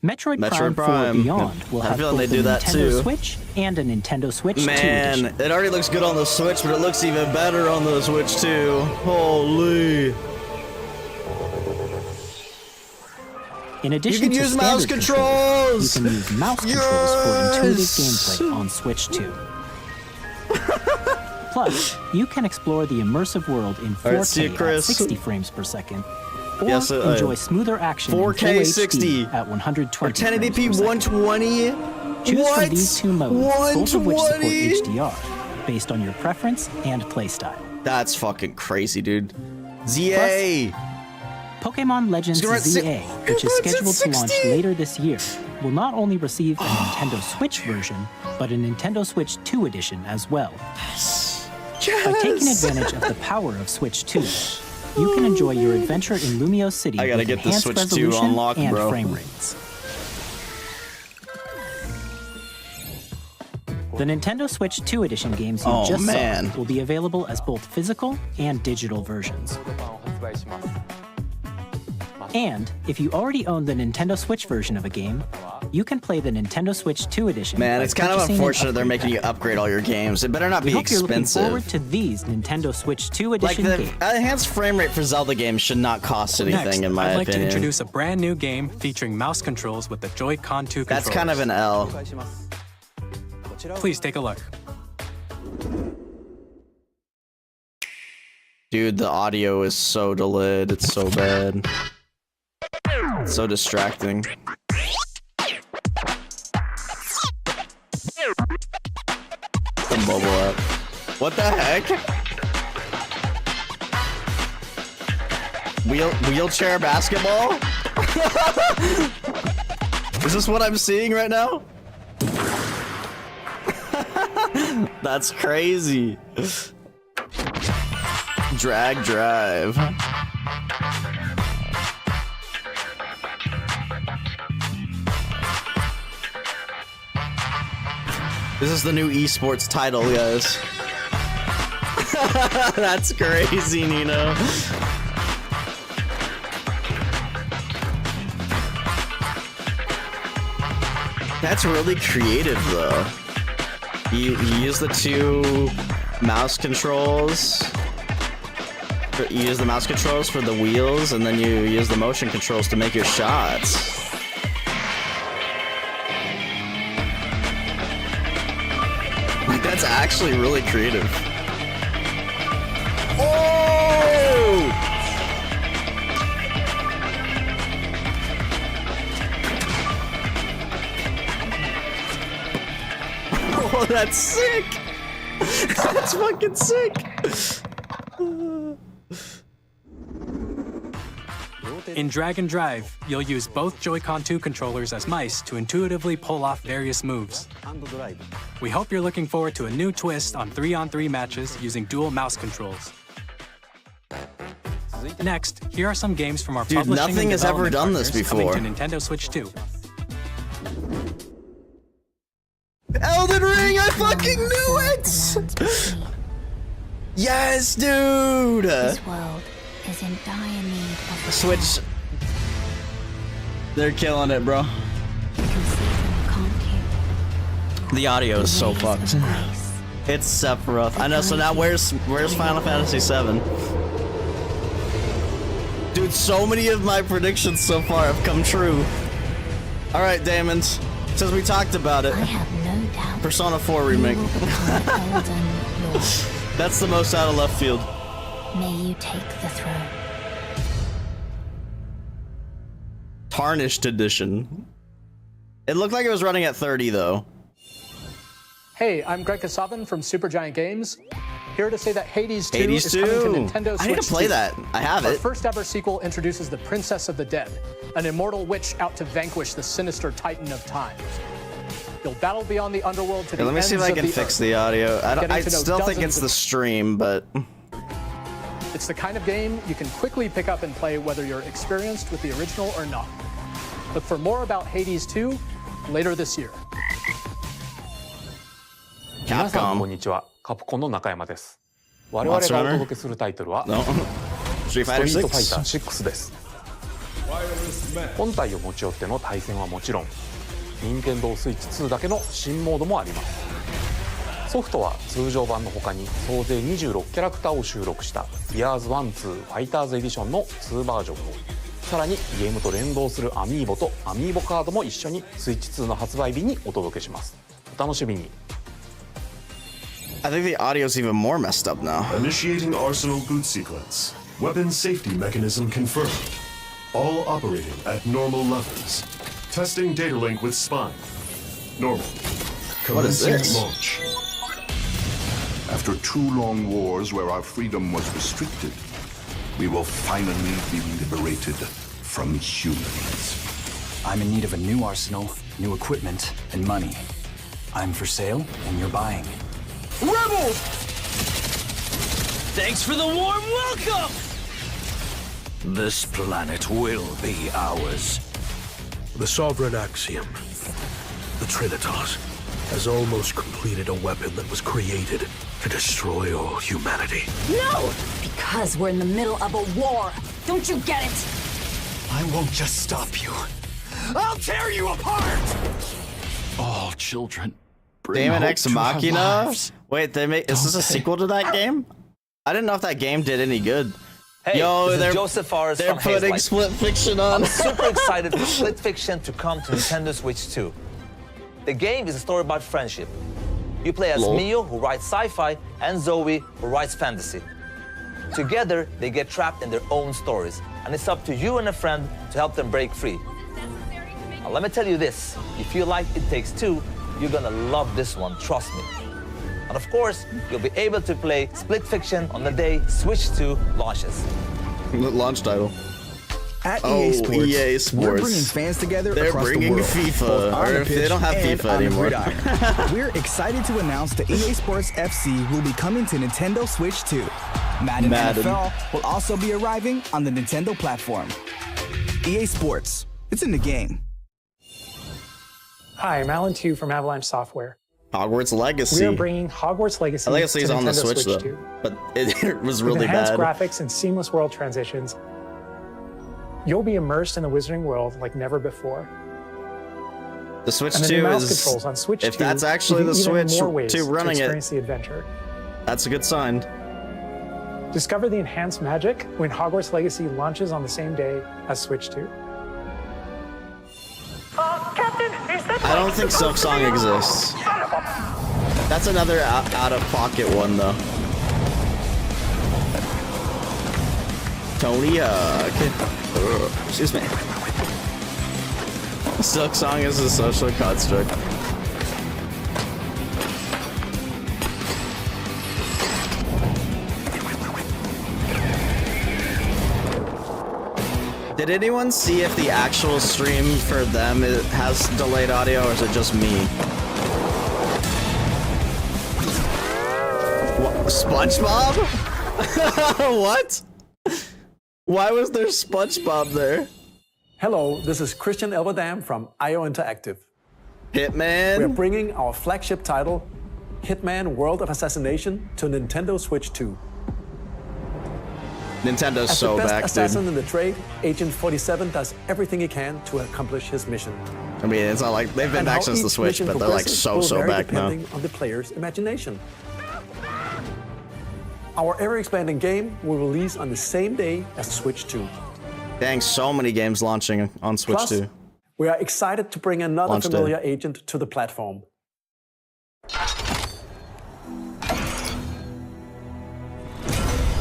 Metroid Prime 4 Beyond will I have feel both like a they do that Nintendo too. Switch and a Nintendo Switch 2 Man, edition. it already looks good on the Switch, but it looks even better on the Switch 2. Holy. In addition can to use mouse standard controls! you can use mouse controls for intuitive Yes! gameplay on Switch 2. Plus, you can explore the immersive world in 4K Alright, see you, at Chris. 60 frames per second Or Yes, enjoy smoother action in 4K full 60 HD at 120 or 1080p frames per second. 120. Choose What? from these two modes, both of which support 120? HDR, based on your preference and playstyle. That's fucking crazy, dude. ZA. Pokemon Legends It's gonna run ZA, which is it's scheduled to launch 60. later this year, will not only receive a Nintendo Switch version, but a Nintendo Switch 2 edition as well. By taking advantage of the power of Switch 2, you can enjoy your adventure in Lumio City I gotta with get the enhanced Switch 2 resolution unlocked, and bro. frame rates. The Nintendo Switch 2 edition games you just saw will be available as both physical and digital versions. And if you already own the Nintendo Switch version of a game, you can play the Nintendo Switch 2 edition. Man, by it's kind of purchasing an unfortunate they're upgrade making you pack. upgrade all your games. It better not We be hope you're looking forward expensive. to these Nintendo Switch 2 Like edition the games. enhanced frame rate for Zelda games should not cost anything, Next, in my I'd like opinion. to introduce a brand new game featuring mouse controls with the Joy-Con 2 controllers. That's kind of an L. Please take a look. Dude, the audio is so delayed. It's so bad. It's so distracting. The mobile app. What the heck? Wheelchair basketball? Is this what I'm seeing right now? That's crazy. Drag drive. This is the new esports title, guys. That's crazy, Nino. That's really creative, though. You use the two mouse controls. You use the mouse controls for the wheels, and then you use the motion controls to make your shots. Like, that's actually really creative. Oh! Oh, that's sick! That's fucking sick! In Drag and Drive, you'll use both Joy-Con 2 controllers as mice to intuitively pull off various moves. We hope you're looking forward to a new twist on 3-on-3 matches using dual mouse controls. Next, here are some games from our Dude, publishing nothing and has ever development done this partners before. coming to Nintendo Switch 2. Elden Ring, I fucking knew it! Yes, dude! This world is in dire need of the Switch. They're killing it, bro. You can see them, can't you? The audio is so Rays fucked. of grace. It's Sephiroth. I know, so now where's Final Fantasy VII? Dude, so many of my predictions so far have come true. Alright, Damons. Since we talked about it. I have no doubt. Persona 4 remake. You will become Elden Lord. That's the most out of left field. May you take the throne. Tarnished edition. It looked like it was running at 30 though. Hey, I'm Greg Kasavin from Supergiant Games. Here to say that Hades 2 Hades is 2. coming to Nintendo Switch I need to play 2. that. I have Our it. first ever sequel introduces the Princess of the Dead, an immortal witch out to vanquish the sinister Titan of Time. You'll battle beyond the underworld to Here, the let me see if ends I of can the fix earth. the audio. I Getting to know still think dozens it's the of- stream, but It's the kind of game you can quickly pick up and play whether you're experienced with the original or not. Look for more about Hades 2 later this year. 皆さんこん Capcom. にちは。カプコンの中山です。我々がお届けするタイトルは No. ス Street ト Fighter リートファイタ 6. ー6です。本体を持ち寄っての対戦はもちろん、任天堂スイッチ2だけの新モードもあります。ソフトは通常版の他に総勢26キャラクターを収録した Years 1-2 ファイターズエディションの2バージョンを、さらにゲームと連動するアミーボとアミーボカードも一緒にスイッチ2の発売日にお届けします。お楽しみに。I think the audio's even more messed up now. Initiating arsenal boot sequence. Weapon safety mechanism confirmed. All operating at normal levels. Testing data link with spine. Normal. What is this? Launch. After 2 long wars where our freedom was restricted, we will finally be liberated from humans. I'm in need of a new arsenal, new equipment, and money. I'm for sale, and you're buying. Rebels! Thanks for the warm welcome! This planet will be ours. The Sovereign Axiom, the Trinitas, has almost completed a weapon that was created to destroy all humanity. No! Because we're in the middle of a war. Don't you get it? I won't just stop you. I'll tear you apart! All children. Daemon X Machina? Wait, is this a sequel to that game? I didn't know if that game did any good. Hey, yo, this is Joseph Fares they're from putting Hazelight. Split Fiction on. I'm super excited for Split Fiction to come to Nintendo Switch 2. The game is a story about friendship. You play as Mio, who writes sci-fi, and Zoe, who writes fantasy. Together, they get trapped in their own stories, and it's up to you and a friend to help them break free. Now, let me tell you this, if you like It Takes Two, you're gonna love this one, trust me. And of course, you'll be able to play Split Fiction on the day Switch 2 launches. Launch title. At EA Sports, we're Sports. bringing fans together They're across bringing the world. FIFA, both on or the if they pitch don't have and FIFA on the anymore. gridiron. We're excited to announce that EA Sports FC will be coming to Nintendo Switch 2. Madden NFL will also be arriving on the Nintendo platform. EA Sports, it's in the game. Hi, I'm Alan Tu from Avalanche Software. Hogwarts Legacy. We are bringing Hogwarts Legacy Legacy's to on the Nintendo Switch though, Switch 2. but it was really With enhanced bad. graphics and seamless world transitions, you'll be immersed in the Wizarding world like never before. The Switch and the 2 new mouse is. controls on Switch If 2 that's actually give the you even Switch more ways 2 running to it, experience the adventure. that's a good sign. Discover the enhanced magic when Hogwarts Legacy launches on the same day as Switch 2. Captain, is that I don't think Silk Song exists. That's another out-of-pocket one, though. Tony, excuse me. Silk Song is a social construct. Did anyone see if the actual stream for them has delayed audio, or is it just me? What? SpongeBob? What? Why was there SpongeBob there? Hello, this is Christian Elverdam from IO Interactive. Hitman? We're bringing our flagship title, Hitman World of Assassination, to Nintendo Switch 2. Nintendo's As so the best back, assassin dude. in the trade, Agent 47 does everything he can to accomplish his mission. I mean, it's not like they've been And back how since the each Switch, mission but they're like progresses so will vary back now. depending on the player's imagination. Our ever-expanding game will release on the same day as Switch 2. Dang, so many games launching on Switch Plus, 2. we are excited to bring another Launch day. familiar agent to the platform.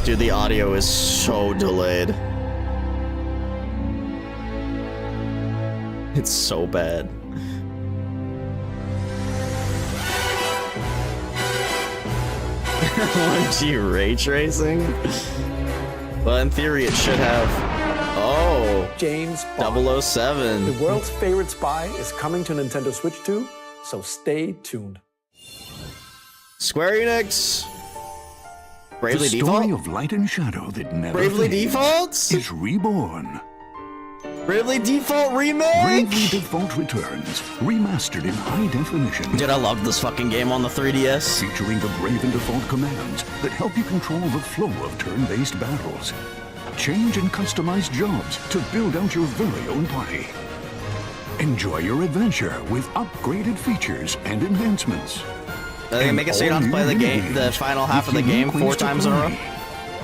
Dude, the audio is so delayed. It's so bad. OMG ray tracing? Well, in theory, it should have. Oh, James Bond. 007. The world's favorite spy is coming to Nintendo Switch 2, so stay tuned. Square Enix. Bravely The story Default? of light and shadow that never Bravely fades Default? is reborn. Bravely Default remake? Bravely Default returns, remastered in high definition. Dude, I love this fucking game on the 3DS. Featuring the Brave and Default commands that help you control the flow of turn-based battles. Change and customize jobs to build out your very own party. Enjoy your adventure with upgraded features and enhancements. They make it so you don't have to play the final half of the game 4 times in a row.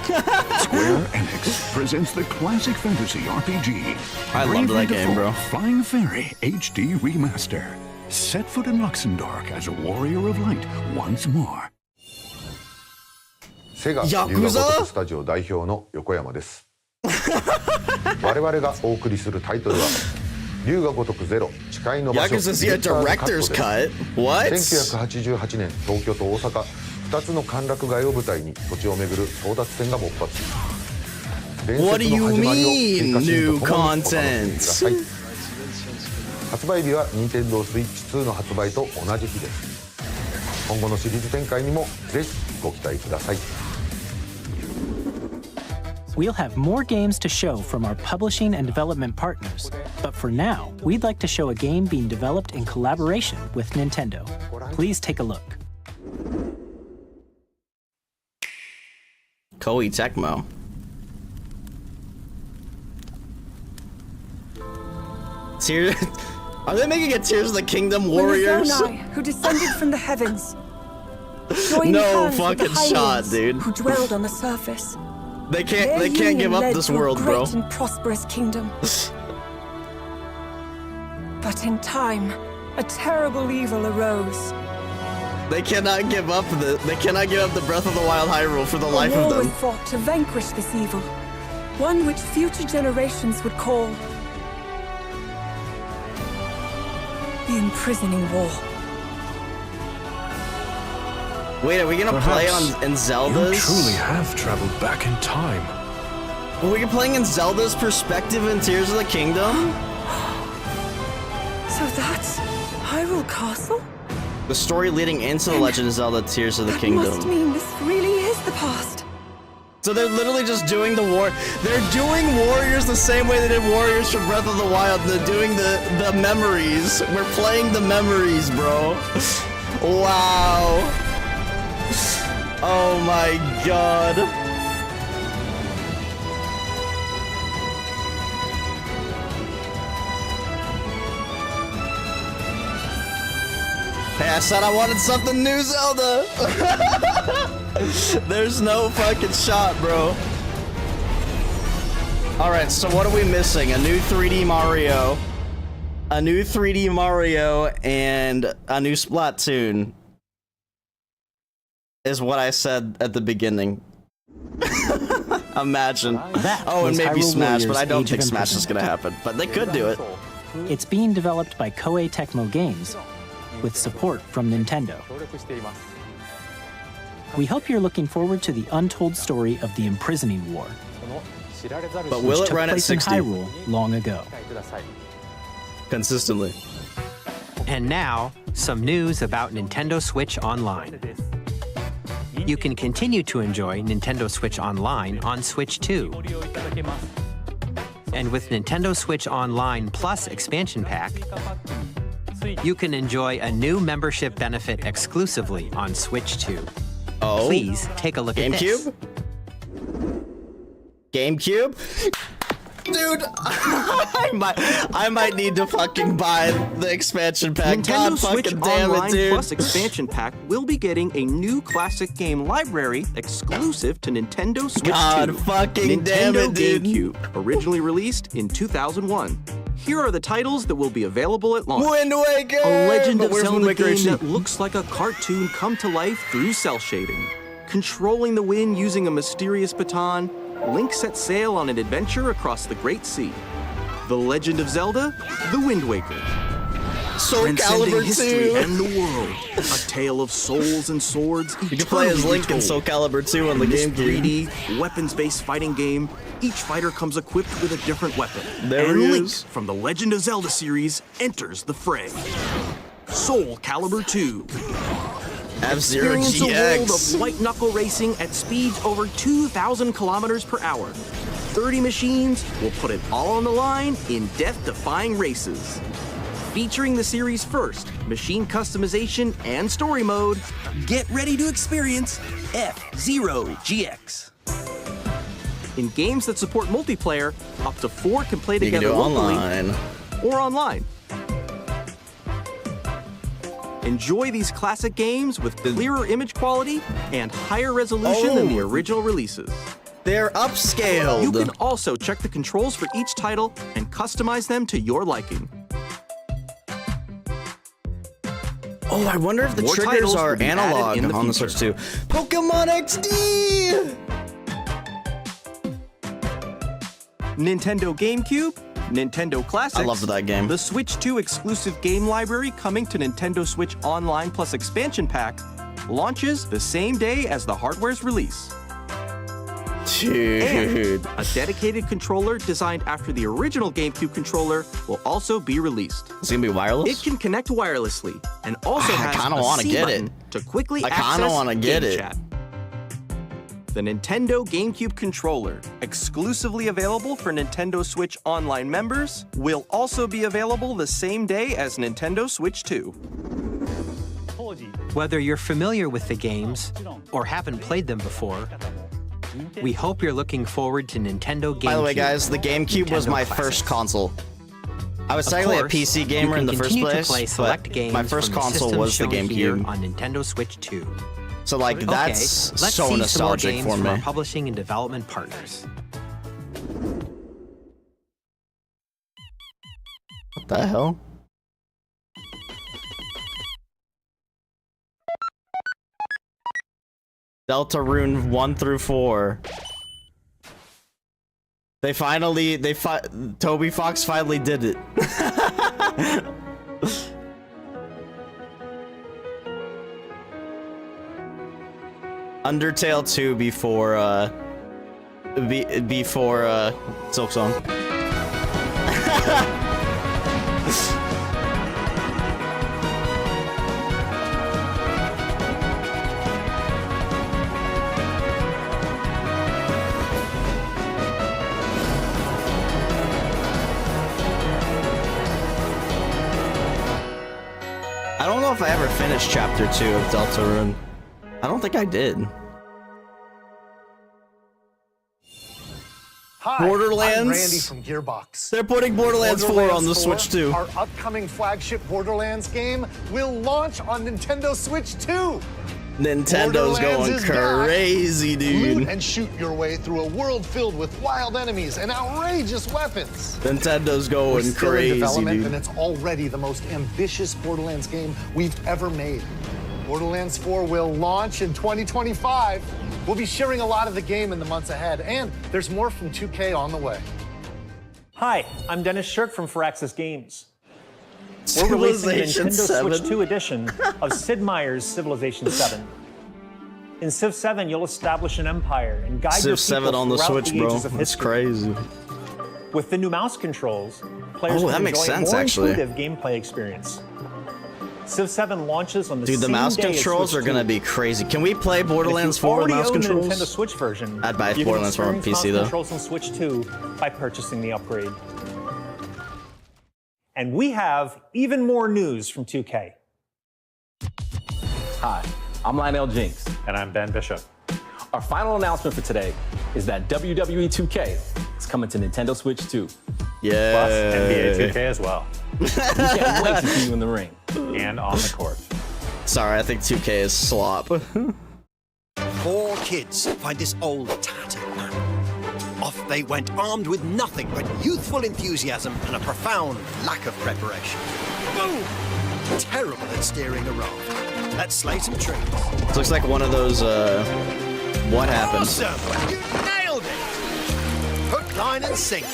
Square Enix presents the classic fantasy RPG. I loved that game, bro. Flying Fairy HD Remaster. Set foot in Luxembourg as a warrior of light once more. セガ留学スタジオ代表の横山です。我々がお送りするタイトルは龍が如くゼロ誓いの場所 Yakuza's a director's cut. What? 1988年東京と大阪2つの歓楽街を舞台に土地を巡る争奪戦が勃発。 What do you mean, new content? 発売日は任天堂スイッチ2の発売と同じ日です。今後のシリーズ展開にもぜひご期待ください。 We'll have more games to show from our publishing and development partners, but for now, we'd like to show a game being developed in collaboration with Nintendo. Please take a look. Koei Tecmo. Tears. Are they making a Tears of the Kingdom Warriors? Who descended from the heavens. Join No hands with the fucking shot, Hylians dude. Who dwelled on the surface. They can't give up this world, bro. Great and prosperous kingdom. But in time, a terrible evil arose. They cannot give up the Breath of the Wild Hyrule for the life of A war was them. fought to vanquish this evil, one which future generations would call the imprisoning war. Wait, are we gonna play in Zelda's? You truly have traveled back in time. Are we playing in Zelda's perspective in Tears of the Kingdom? So that's Hyrule Castle? The story leading into The Legend of Zelda Tears of the Kingdom. Must mean this really is the past. So they're literally just doing the war. They're doing Warriors the same way they did Warriors for Breath of the Wild. They're doing the memories. We're playing the memories, bro. Wow. Oh my god. Hey, I said I wanted something new, Zelda. There's no fucking shot, bro. Alright, so what are we missing? A new 3D Mario. A new 3D Mario and a new Splatoon. Is what I said at the beginning. Imagine. Oh, and maybe Smash, but I don't think Smash is gonna happen. But they could do it. It's being developed by Koei Tecmo Games, with support from Nintendo. We hope you're looking forward to the untold story of the imprisoning war, But will which it run took at place in 60? Hyrule long ago. Consistently. And now, some news about Nintendo Switch Online. You can continue to enjoy Nintendo Switch Online on Switch 2. And with Nintendo Switch Online Plus expansion pack, you can enjoy a new membership benefit exclusively on Switch 2. Oh. Please take a look at this. GameCube? Dude, I might need to fucking buy the expansion pack. Nintendo God Switch fucking damn Online it, dude. Plus expansion pack will be getting a new classic game library exclusive to Nintendo Switch 2. God fucking Nintendo damn it, dude. GameCube, originally released in 2001. Here are the titles that will be available at launch. Wind Waker! A Legend But of where's Wind Zelda Waker game HD? that looks like a cartoon come to life through cell shading. Controlling the wind using a mysterious baton, Link sets sail on an adventure across the Great Sea. The Legend of Zelda, The Wind Waker. Soul Transcending Calibur history 2. and the world. A tale of souls and swords. You can play as Link in Soul Calibur 2 on the this GameCube. 3D, weapons-based fighting game, each fighter comes equipped with a different weapon. There and he Link is. from the Legend of Zelda series enters the fray. Soul Calibur 2. F-Zero Experience a world GX. of white-knuckle racing at speeds over 2,000 kilometers per hour. 30 machines will put it all on the line in death-defying races. Featuring the series' first machine customization and story mode, get ready to experience F-Zero GX. In games that support multiplayer, up to 4 can play You can together do locally online. or online. Enjoy these classic games with clearer image quality and higher resolution than the original releases. They're upscaled. You can also check the controls for each title and customize them to your liking. Oh, I wonder if the More triggers titles are will be added analog in the on the future. Switch too. Pokemon XD! Nintendo GameCube, Nintendo Classics. I loved that game. The Switch 2 exclusive game library coming to Nintendo Switch Online Plus Expansion Pack launches the same day as the hardware's release. Dude. And a dedicated controller designed after the original GameCube controller will also be released. It's gonna be wireless? It can connect wirelessly and also has kinda a wanna C get button it. to quickly I kinda access wanna get game it. chat. The Nintendo GameCube controller, exclusively available for Nintendo Switch Online members, will also be available the same day as Nintendo Switch 2. Whether you're familiar with the games or haven't played them before, we hope you're looking forward to Nintendo GameCube. By the way, guys, the GameCube was my first console. I was technically a PC gamer in the first place, but my first console was the GameCube. On Nintendo Switch 2. So, like, that's let's so see nostalgic some more games for from me. our publishing and development partners. What the hell? Deltarune 1 through 4. Toby Fox finally did it. Undertale 2 before Silksong. I don't know if I ever finished Chapter 2 of Deltarune. I don't think I did. Hi, Borderlands? I'm Randy from Gearbox. They're putting Borderlands 4 on the Switch 2. Our upcoming flagship Borderlands game will launch on Nintendo Switch 2. Nintendo's going crazy, dude. Loot and shoot your way through a world filled with wild enemies and outrageous weapons. Nintendo's We're going still in crazy, development, dude. and it's already the most ambitious Borderlands game we've ever made. Borderlands 4 will launch in 2025. We'll be sharing a lot of the game in the months ahead, and there's more from 2K on the way. Hi, I'm Dennis Shirk from Firaxis Games. We're releasing the Nintendo Switch 2 edition of Sid Meier's Civilization 7. In Civ 7, you'll establish an empire and guide your Civ 7 people on the throughout Switch, the bro. ages of That's history. crazy. With the new mouse controls, players Oh, can that makes enjoy sense, a more actually. intuitive gameplay experience. Civ 7 launches on the Dude, the same mouse day as controls Switch are gonna 2. be crazy. Can we play Borderlands And if you 4 with already mouse own the controls? Nintendo Switch version, I'd buy you Borderlands 4 on can experience PC, mouse though. controls on Switch 2 by purchasing the upgrade. And we have even more news from 2K. Hi, I'm Lionel Jinks. And I'm Ben Bishop. Our final announcement for today is that WWE 2K is coming to Nintendo Switch 2. Yeah. Plus NBA 2K as well. We can't wait to see you in the ring. And on the court. Sorry, I think 2K is slop. 4 kids find this old, tattered man. Off they went, armed with nothing but youthful enthusiasm and a profound lack of preparation. Boom! Terrible at steering a raft. Let's slay some trees. This looks like one of those, what happened? Awesome! You nailed it! Hook, line, and sinker.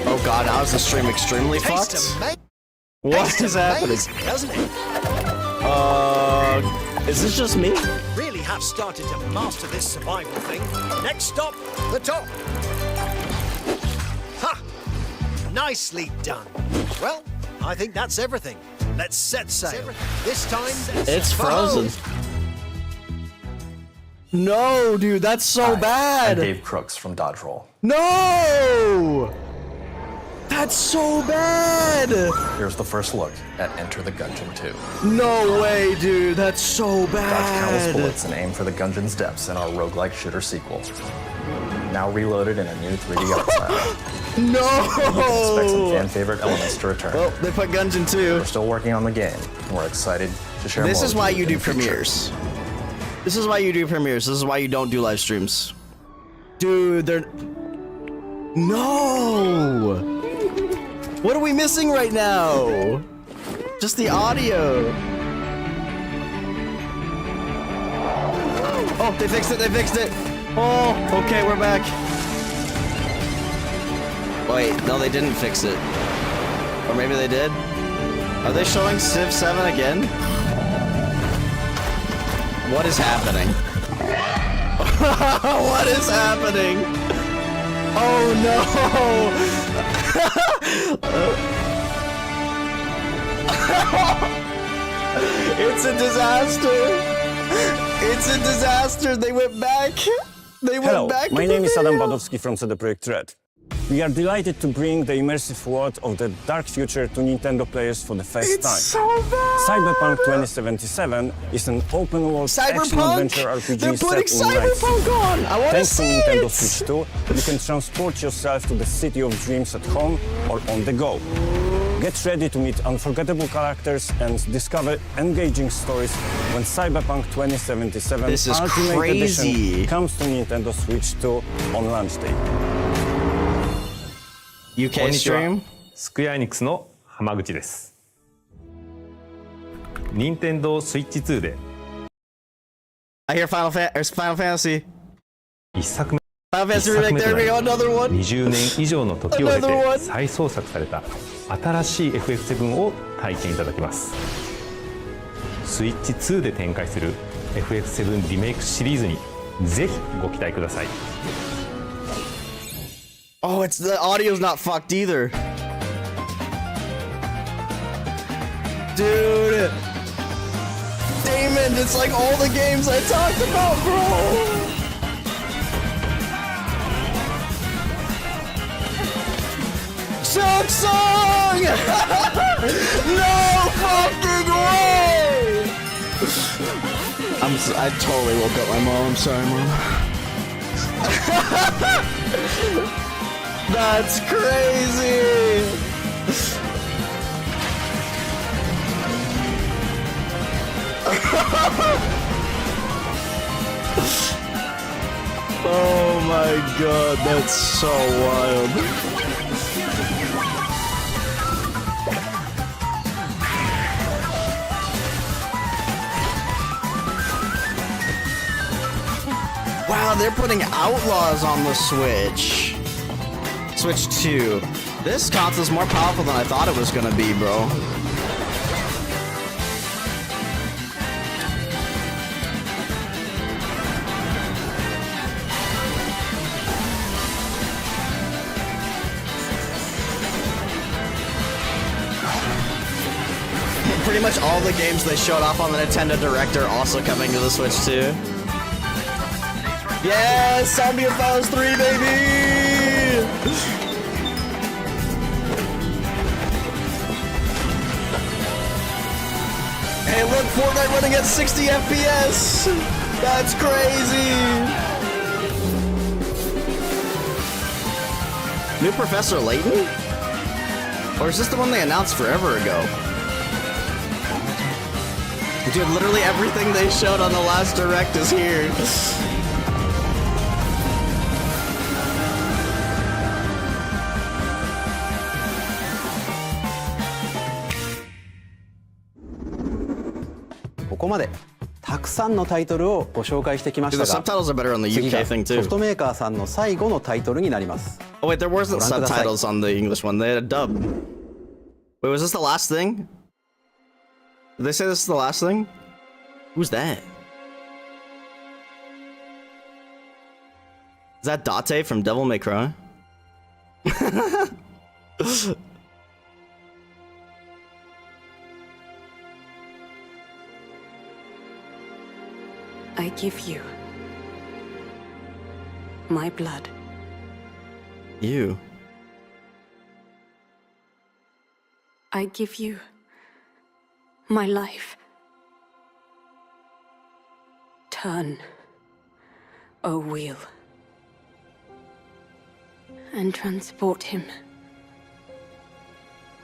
Oh god, now is the stream extremely fucked? What is happening? Amazing, doesn't it? Is this just me? Really have started to master this survival thing. Next stop, the top. Ha! Nicely done. Well, I think that's everything. Let's set sail. This time, It's frozen. No, dude, that's so bad. I'm Dave Crooks from Dodge Roll. No! That's so bad! Here's the first look at Enter the Gungeon 2. No way, dude, that's so Dodge countless bad. bullets and aim for the Gungeon's depths in our roguelike shooter sequel. Now reloaded in a new 3D art style. No! Expect some fan favorite elements to return. Well, they put Gungeon 2. We're still working on the game, and we're excited to share more. This is with why you you in do the future. premieres. This is why you do premieres. This is why you don't do live streams. Dude, they're... No! What are we missing right now? Just the audio. Oh, they fixed it, they fixed it. Oh, okay, we're back. Wait, no, they didn't fix it. Or maybe they did? Are they showing Civ 7 again? What is happening? What is happening? Oh no! It's a disaster! It's a disaster! They went back! They went Hello, back! my name is Adam Badowski from CD Projekt Red. We are delighted to bring the immersive world of the dark future to Nintendo players for the first time. So bad. Cyberpunk 2077 is an open-world action-adventure RPG They're putting set in night. Cyberpunk on! I want to Thanks to see Nintendo it! Switch 2, you can transport yourself to the city of dreams at home or on the go. Get ready to meet unforgettable characters and discover engaging stories when Cyberpunk 2077 This is Ultimate crazy. Edition comes to Nintendo Switch 2 on launch day. UK stream? スクエアエニックスの浜口です。任天堂スイッチ2で I hear Final Fantasy. 一作目 Final Fantasy remake, there we go, another one. 20年以上の時を経て再創作された新しい FF7 を体験いただきます。スイッチ2で展開する FF7 リメイクシリーズにぜひご期待ください。Oh, it's the audio's not fucked either. Dude. Damon, it's like all the games I talked about, bro. Choke song! No fucking way! I totally woke up my mom. I'm sorry, Mom. That's crazy! Oh my god, that's so wild. Wow, they're putting Outlaws on the Switch. Switch 2. This console's more powerful than I thought it was gonna be, bro. Pretty much all the games they showed off on the Nintendo Direct are also coming to the Switch 2. Yes! Zombie Files 3, baby! Hey, look, Fortnite running at 60 FPS! That's crazy! New Professor Layton? Or is this the one they announced forever ago? Dude, literally everything they showed on the last Direct is here. Oh, the subtitles are better on the UK thing too. Oh wait, there wasn't subtitles on the English one. They had a dub. Wait, was this the last thing? Did they say this is the last thing? Who's that? Is that Date from Devil May Cry? I give you my blood. You. I give you my life. Turn, O wheel, and transport him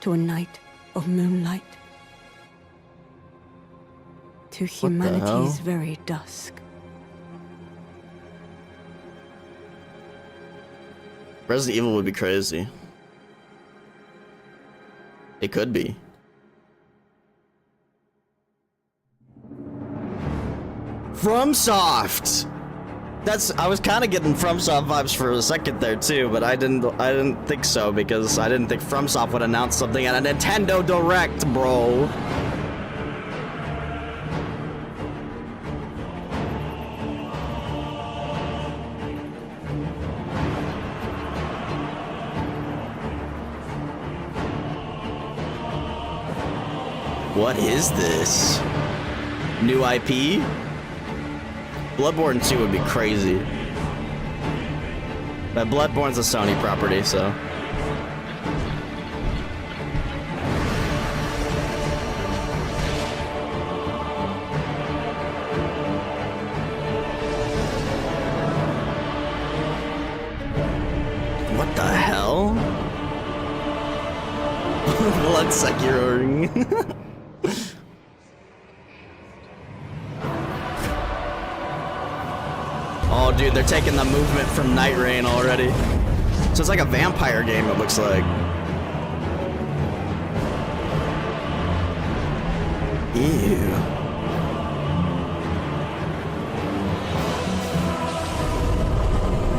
to a night of moonlight, to humanity's very dusk. Resident Evil would be crazy. It could be. FromSoft! I was kind of getting FromSoft vibes for a second there too, but I didn't think so because I didn't think FromSoft would announce something at a Nintendo Direct, bro. What is this? New IP? Bloodborne 2 would be crazy. But Bloodborne's a Sony property, so. What the hell? Blood Sekiro. Oh, dude, they're taking the movement from Night Rain already. So it's like a vampire game, it looks like. Ew.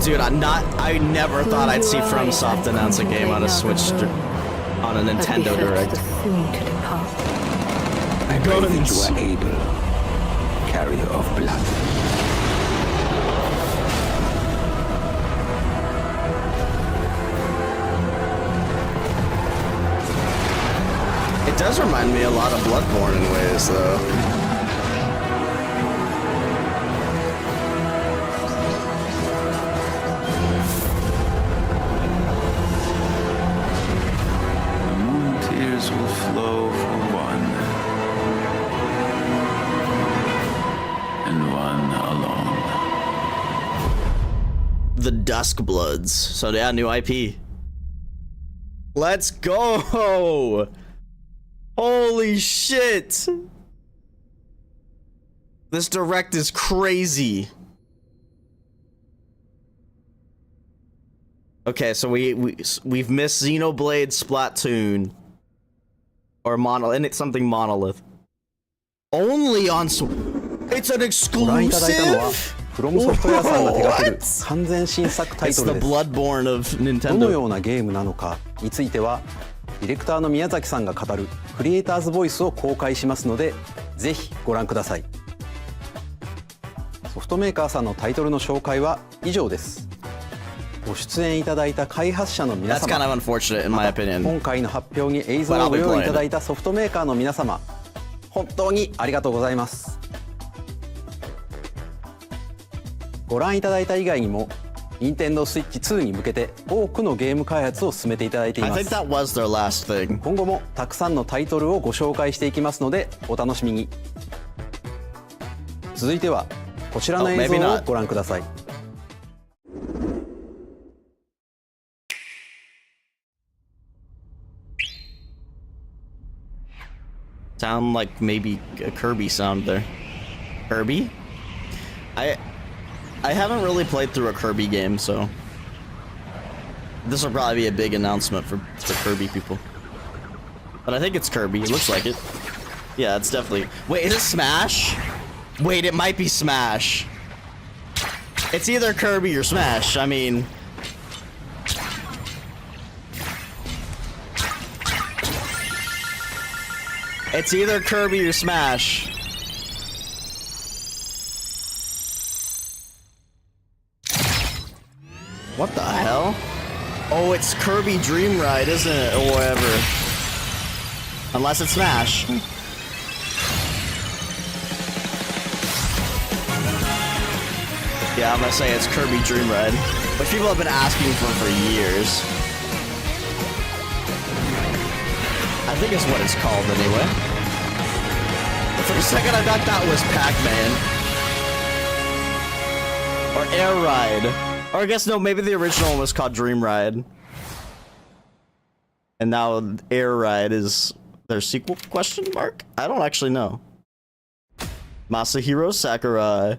Dude, I never thought I'd see FromSoft announce a game on a Switch on a Nintendo Direct. I pray that you are able, carrier of blood. It does remind me a lot of Bloodborne in ways, though. The moon tears will flow for one, and one alone. The Duskbloods. So yeah, new IP. Let's go! Holy shit! This Direct is crazy. Okay, so we've missed Xenoblade Splatoon. Or Monolith, and it's something Monolith. Only on it's an exclusive? フロムソフトウェアさんが手掛ける完全新作タイトルです。どのようなゲームなのかについては、ディレクターの宮崎さんが語るクリエイターズボイスを公開しますので、ぜひご覧ください。ソフトメーカーさんのタイトルの紹介は以上です。ご出演いただいた開発者の皆様、今回の発表に映像をご用意いただいたソフトメーカーの皆様、本当にありがとうございます。ご覧いただいた以外にも、任天堂スイッチ2に向けて多くのゲーム開発を進めていただいています。今後もたくさんのタイトルをご紹介していきますので、お楽しみに。続いてはこちらの映像をご覧ください。Sound like maybe a Kirby sound there. Kirby? I haven't really played through a Kirby game, so this will probably be a big announcement for Kirby people. But I think it's Kirby. It looks like it. Yeah, it's definitely. Wait, is it Smash? Wait, it might be Smash. It's either Kirby or Smash. I mean, it's either Kirby or Smash. What the hell? Oh, it's Kirby Dream Ride, isn't it? Or whatever. Unless it's Smash. Yeah, I'm gonna say it's Kirby Dream Ride, which people have been asking for years. I think it's what it's called anyway. For a second, I thought that was Pac-Man. Or Air Ride. Or I guess no, maybe the original one was called Dream Ride. And now Air Ride is their sequel, question mark? I don't actually know. Masahiro Sakurai.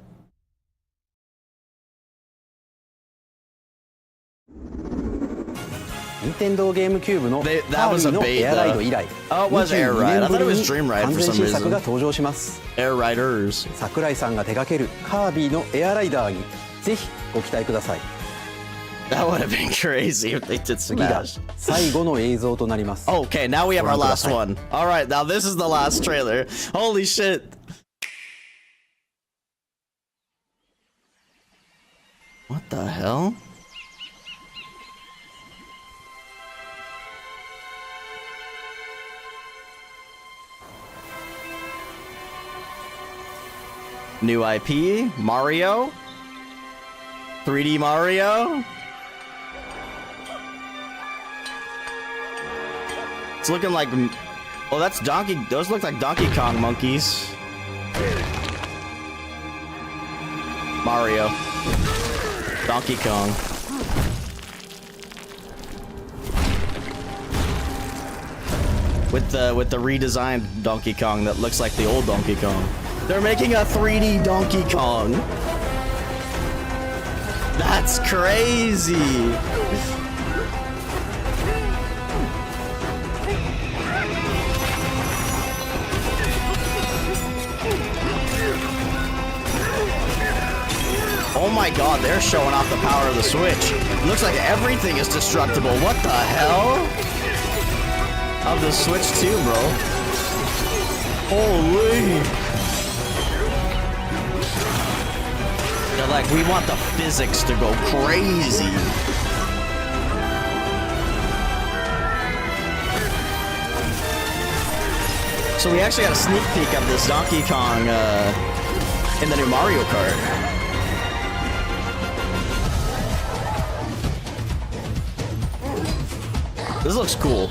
Nintendo GameCube の Kirby のエアライド以来、22年ぶりに完全新作が登場します。Air Riders。桜井さんが手掛けるカービィのエアライダーにぜひご期待ください。 That would have been crazy if they did 次が Smash. 最後の映像となります。 Okay, now we have our last one. All right, now this is the last trailer. Holy shit. What the hell? New IP, Mario? 3D Mario? It's looking like... Oh, that's Donkey... Those look like Donkey Kong monkeys. Mario. Donkey Kong. With the redesigned Donkey Kong that looks like the old Donkey Kong. They're making a 3D Donkey Kong. That's crazy. Oh my god, they're showing off the power of the Switch. Looks like everything is destructible. What the hell? Of the Switch 2, bro. Holy. They're like, we want the physics to go crazy. So we actually got a sneak peek of this Donkey Kong in the new Mario Kart. This looks cool.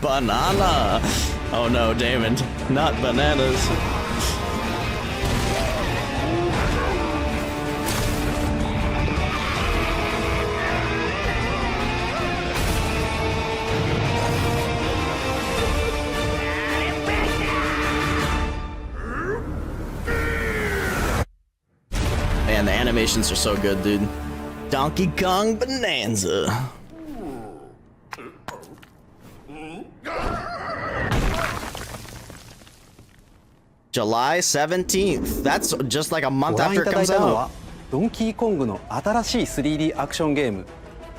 Banana! Oh no, Damon. Not bananas. Man, the animations are so good, dude. Donkey Kong Bonanza. July 17th. That's just like a month after it comes out. ドンキーコングの新しい 3D アクションゲーム、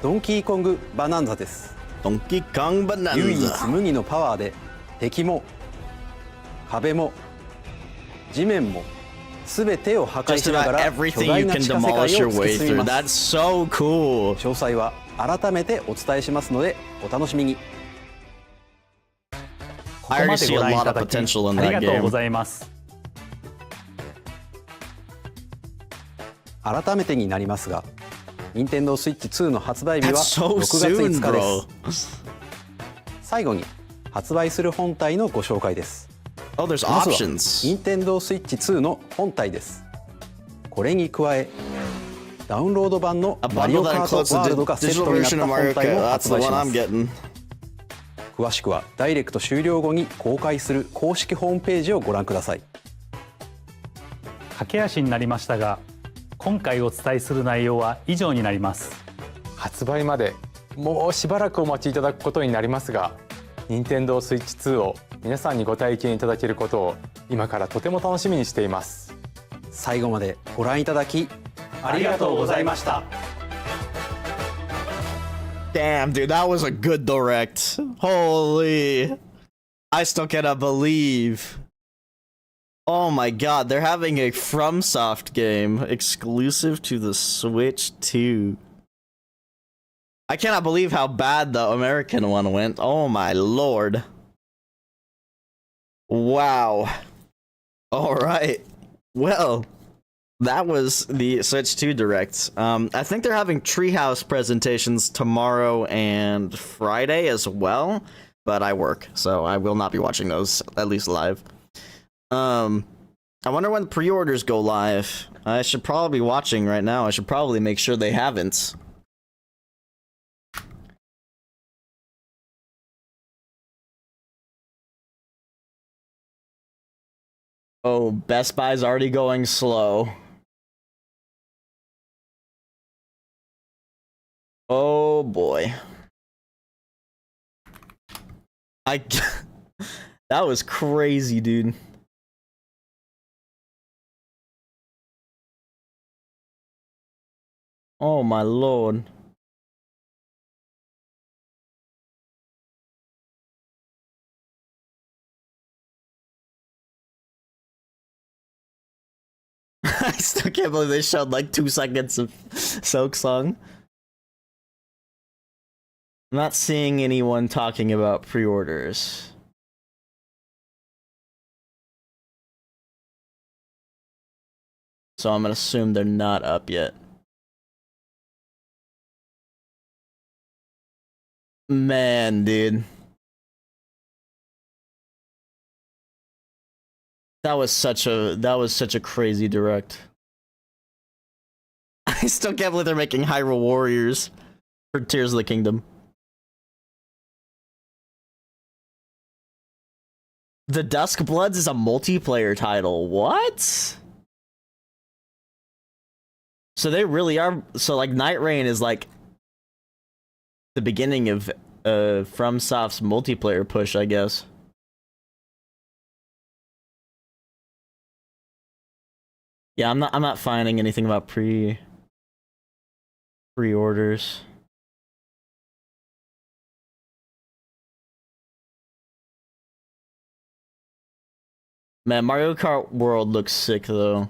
ドンキーコングバナンザです。ドンキーコングバナンザ。唯一無二のパワーで敵も壁も地面も全てを破壊しながら巨大な地下世界を突き進みます。That's so cool. 詳細は改めてお伝えしますのでお楽しみに。ここまでご覧いただきありがとうございます。改めてになりますが、Nintendo Switch 2の発売日は6月5日です。最後に発売する本体のご紹介です。Oh, there's まずは options. Nintendo Switch 2の本体です。これに加え、ダウンロード版のマリオカートワールドがセットになった本体も発売します。詳しくはダイレクト終了後に公開する公式ホームページをご覧ください。駆け足になりましたが、今回お伝えする内容は以上になります。発売までもうしばらくお待ちいただくことになりますが、Nintendo Switch 2を皆さんにご体験いただけることを今からとても楽しみにしています。最後までご覧いただきありがとうございました。Damn, dude, that was a good direct. Holy. I still cannot believe. Oh my god, they're having a FromSoft game exclusive to the Switch 2. I cannot believe how bad the American one went. Oh my lord. Wow. Alright. Well, that was the Switch 2 Direct. I think they're having Treehouse presentations tomorrow and Friday as well, but I work, so I will not be watching those, at least live. I wonder when pre-orders go live. I should probably be watching right now. I should probably make sure they haven't. Oh, Best Buy's already going slow. Oh boy. That was crazy, dude. Oh my lord. I still can't believe they showed like 2 seconds of Soak Song. I'm not seeing anyone talking about pre-orders. So I'm gonna assume they're not up yet. Man, dude. That was such a crazy direct. I still can't believe they're making Hyrule Warriors for Tears of the Kingdom. The Dusk Bloods is a multiplayer title. What? So they really are. So like Night Rain is like the beginning of FromSoft's multiplayer push, I guess. Yeah, I'm not finding anything about pre-orders. Man, Mario Kart World looks sick though.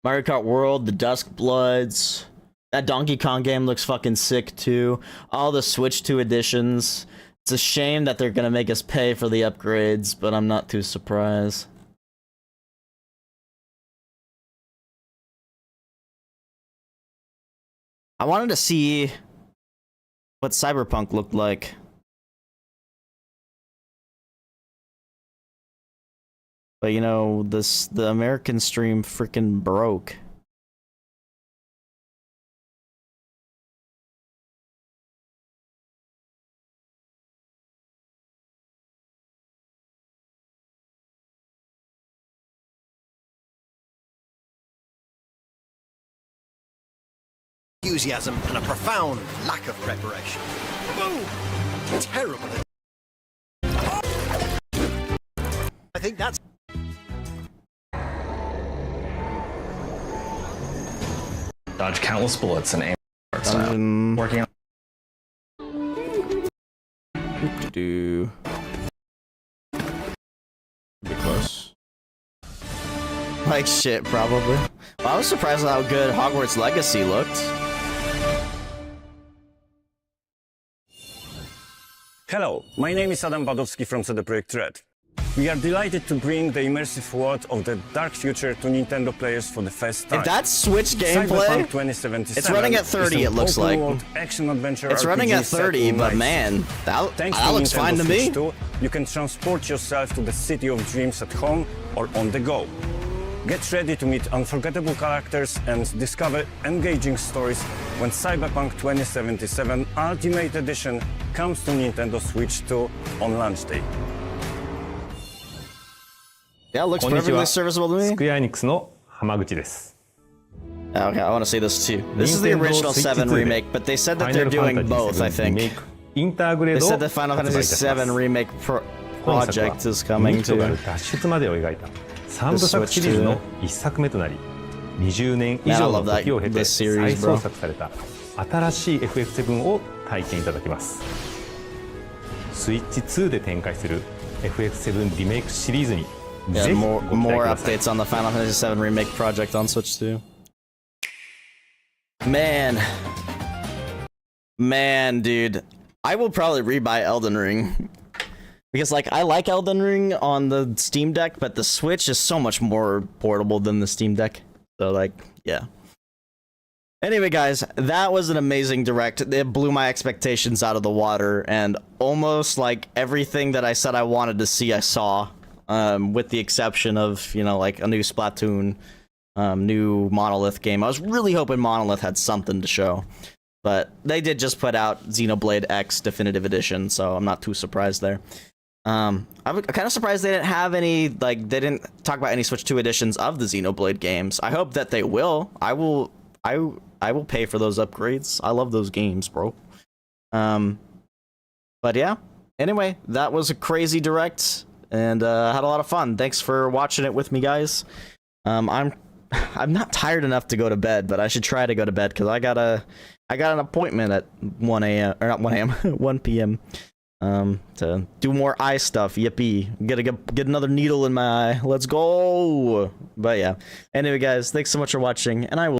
Mario Kart World, the Dusk Bloods, that Donkey Kong game looks fucking sick too. All the Switch 2 editions. It's a shame that they're gonna make us pay for the upgrades, but I'm not too surprised. I wanted to see what Cyberpunk looked like. But you know, the American stream freaking broke. Enthusiasm and a profound lack of preparation. Boom! Terrible. I think that's... Dodge countless bullets and aim style. Working on... Do be close. Like shit, probably. Well, I was surprised at how good Hogwarts Legacy looked. Hello, my name is Adam Badowski from CD Projekt Red. We are delighted to bring the immersive world of the dark future to Nintendo players for the first time. If that's Switch gameplay, it's running at 30, it looks like. It's running at 30, but man, that looks fine to me. You can transport yourself to the city of dreams at home or on the go. Get ready to meet unforgettable characters and discover engaging stories when Cyberpunk 2077 Ultimate Edition comes to Nintendo Switch 2 on launch day. Yeah, it looks perfectly serviceable to me. Square Enix の浜口です。 Okay, I want to see this too. This is the original 7 remake, but they said that they're doing both, I think. They said the Final Fantasy 7 remake project is coming to3部作シリーズの1作目となり、20年以上の時を経て再創作された新しい FF7 を体験いただきます。スイッチ2で展開する FF7 リメイクシリーズに Yeah, more updates on the Final Fantasy VII Remake project on Switch 2. Man, dude. I will probably rebuy Elden Ring. Because, like, I like Elden Ring on the Steam Deck, but the Switch is so much more portable than the Steam Deck. So, like, yeah. Anyway, guys, that was an amazing direct. It blew my expectations out of the water, and almost, like, everything that I said I wanted to see, I saw. With the exception of, you know, like a new Splatoon, new Monolith game. I was really hoping Monolith had something to show, but they did just put out Xenoblade X Definitive Edition, so I'm not too surprised there. I'm kind of surprised they didn't have any, like, they didn't talk about any Switch 2 editions of the Xenoblade games. I hope that they will. I will pay for those upgrades. I love those games, bro. But yeah. anyway, that was a crazy direct, and had a lot of fun. Thanks for watching it with me, guys. I'm not tired enough to go to bed, but I should try to go to bed because I got an appointment at 1 a.m. or not 1 a.m. 1 p.m. To do more eye stuff. Yippee! Get another needle in my eye. Let's go! But yeah. Anyway, guys, thanks so much for watching, and I will.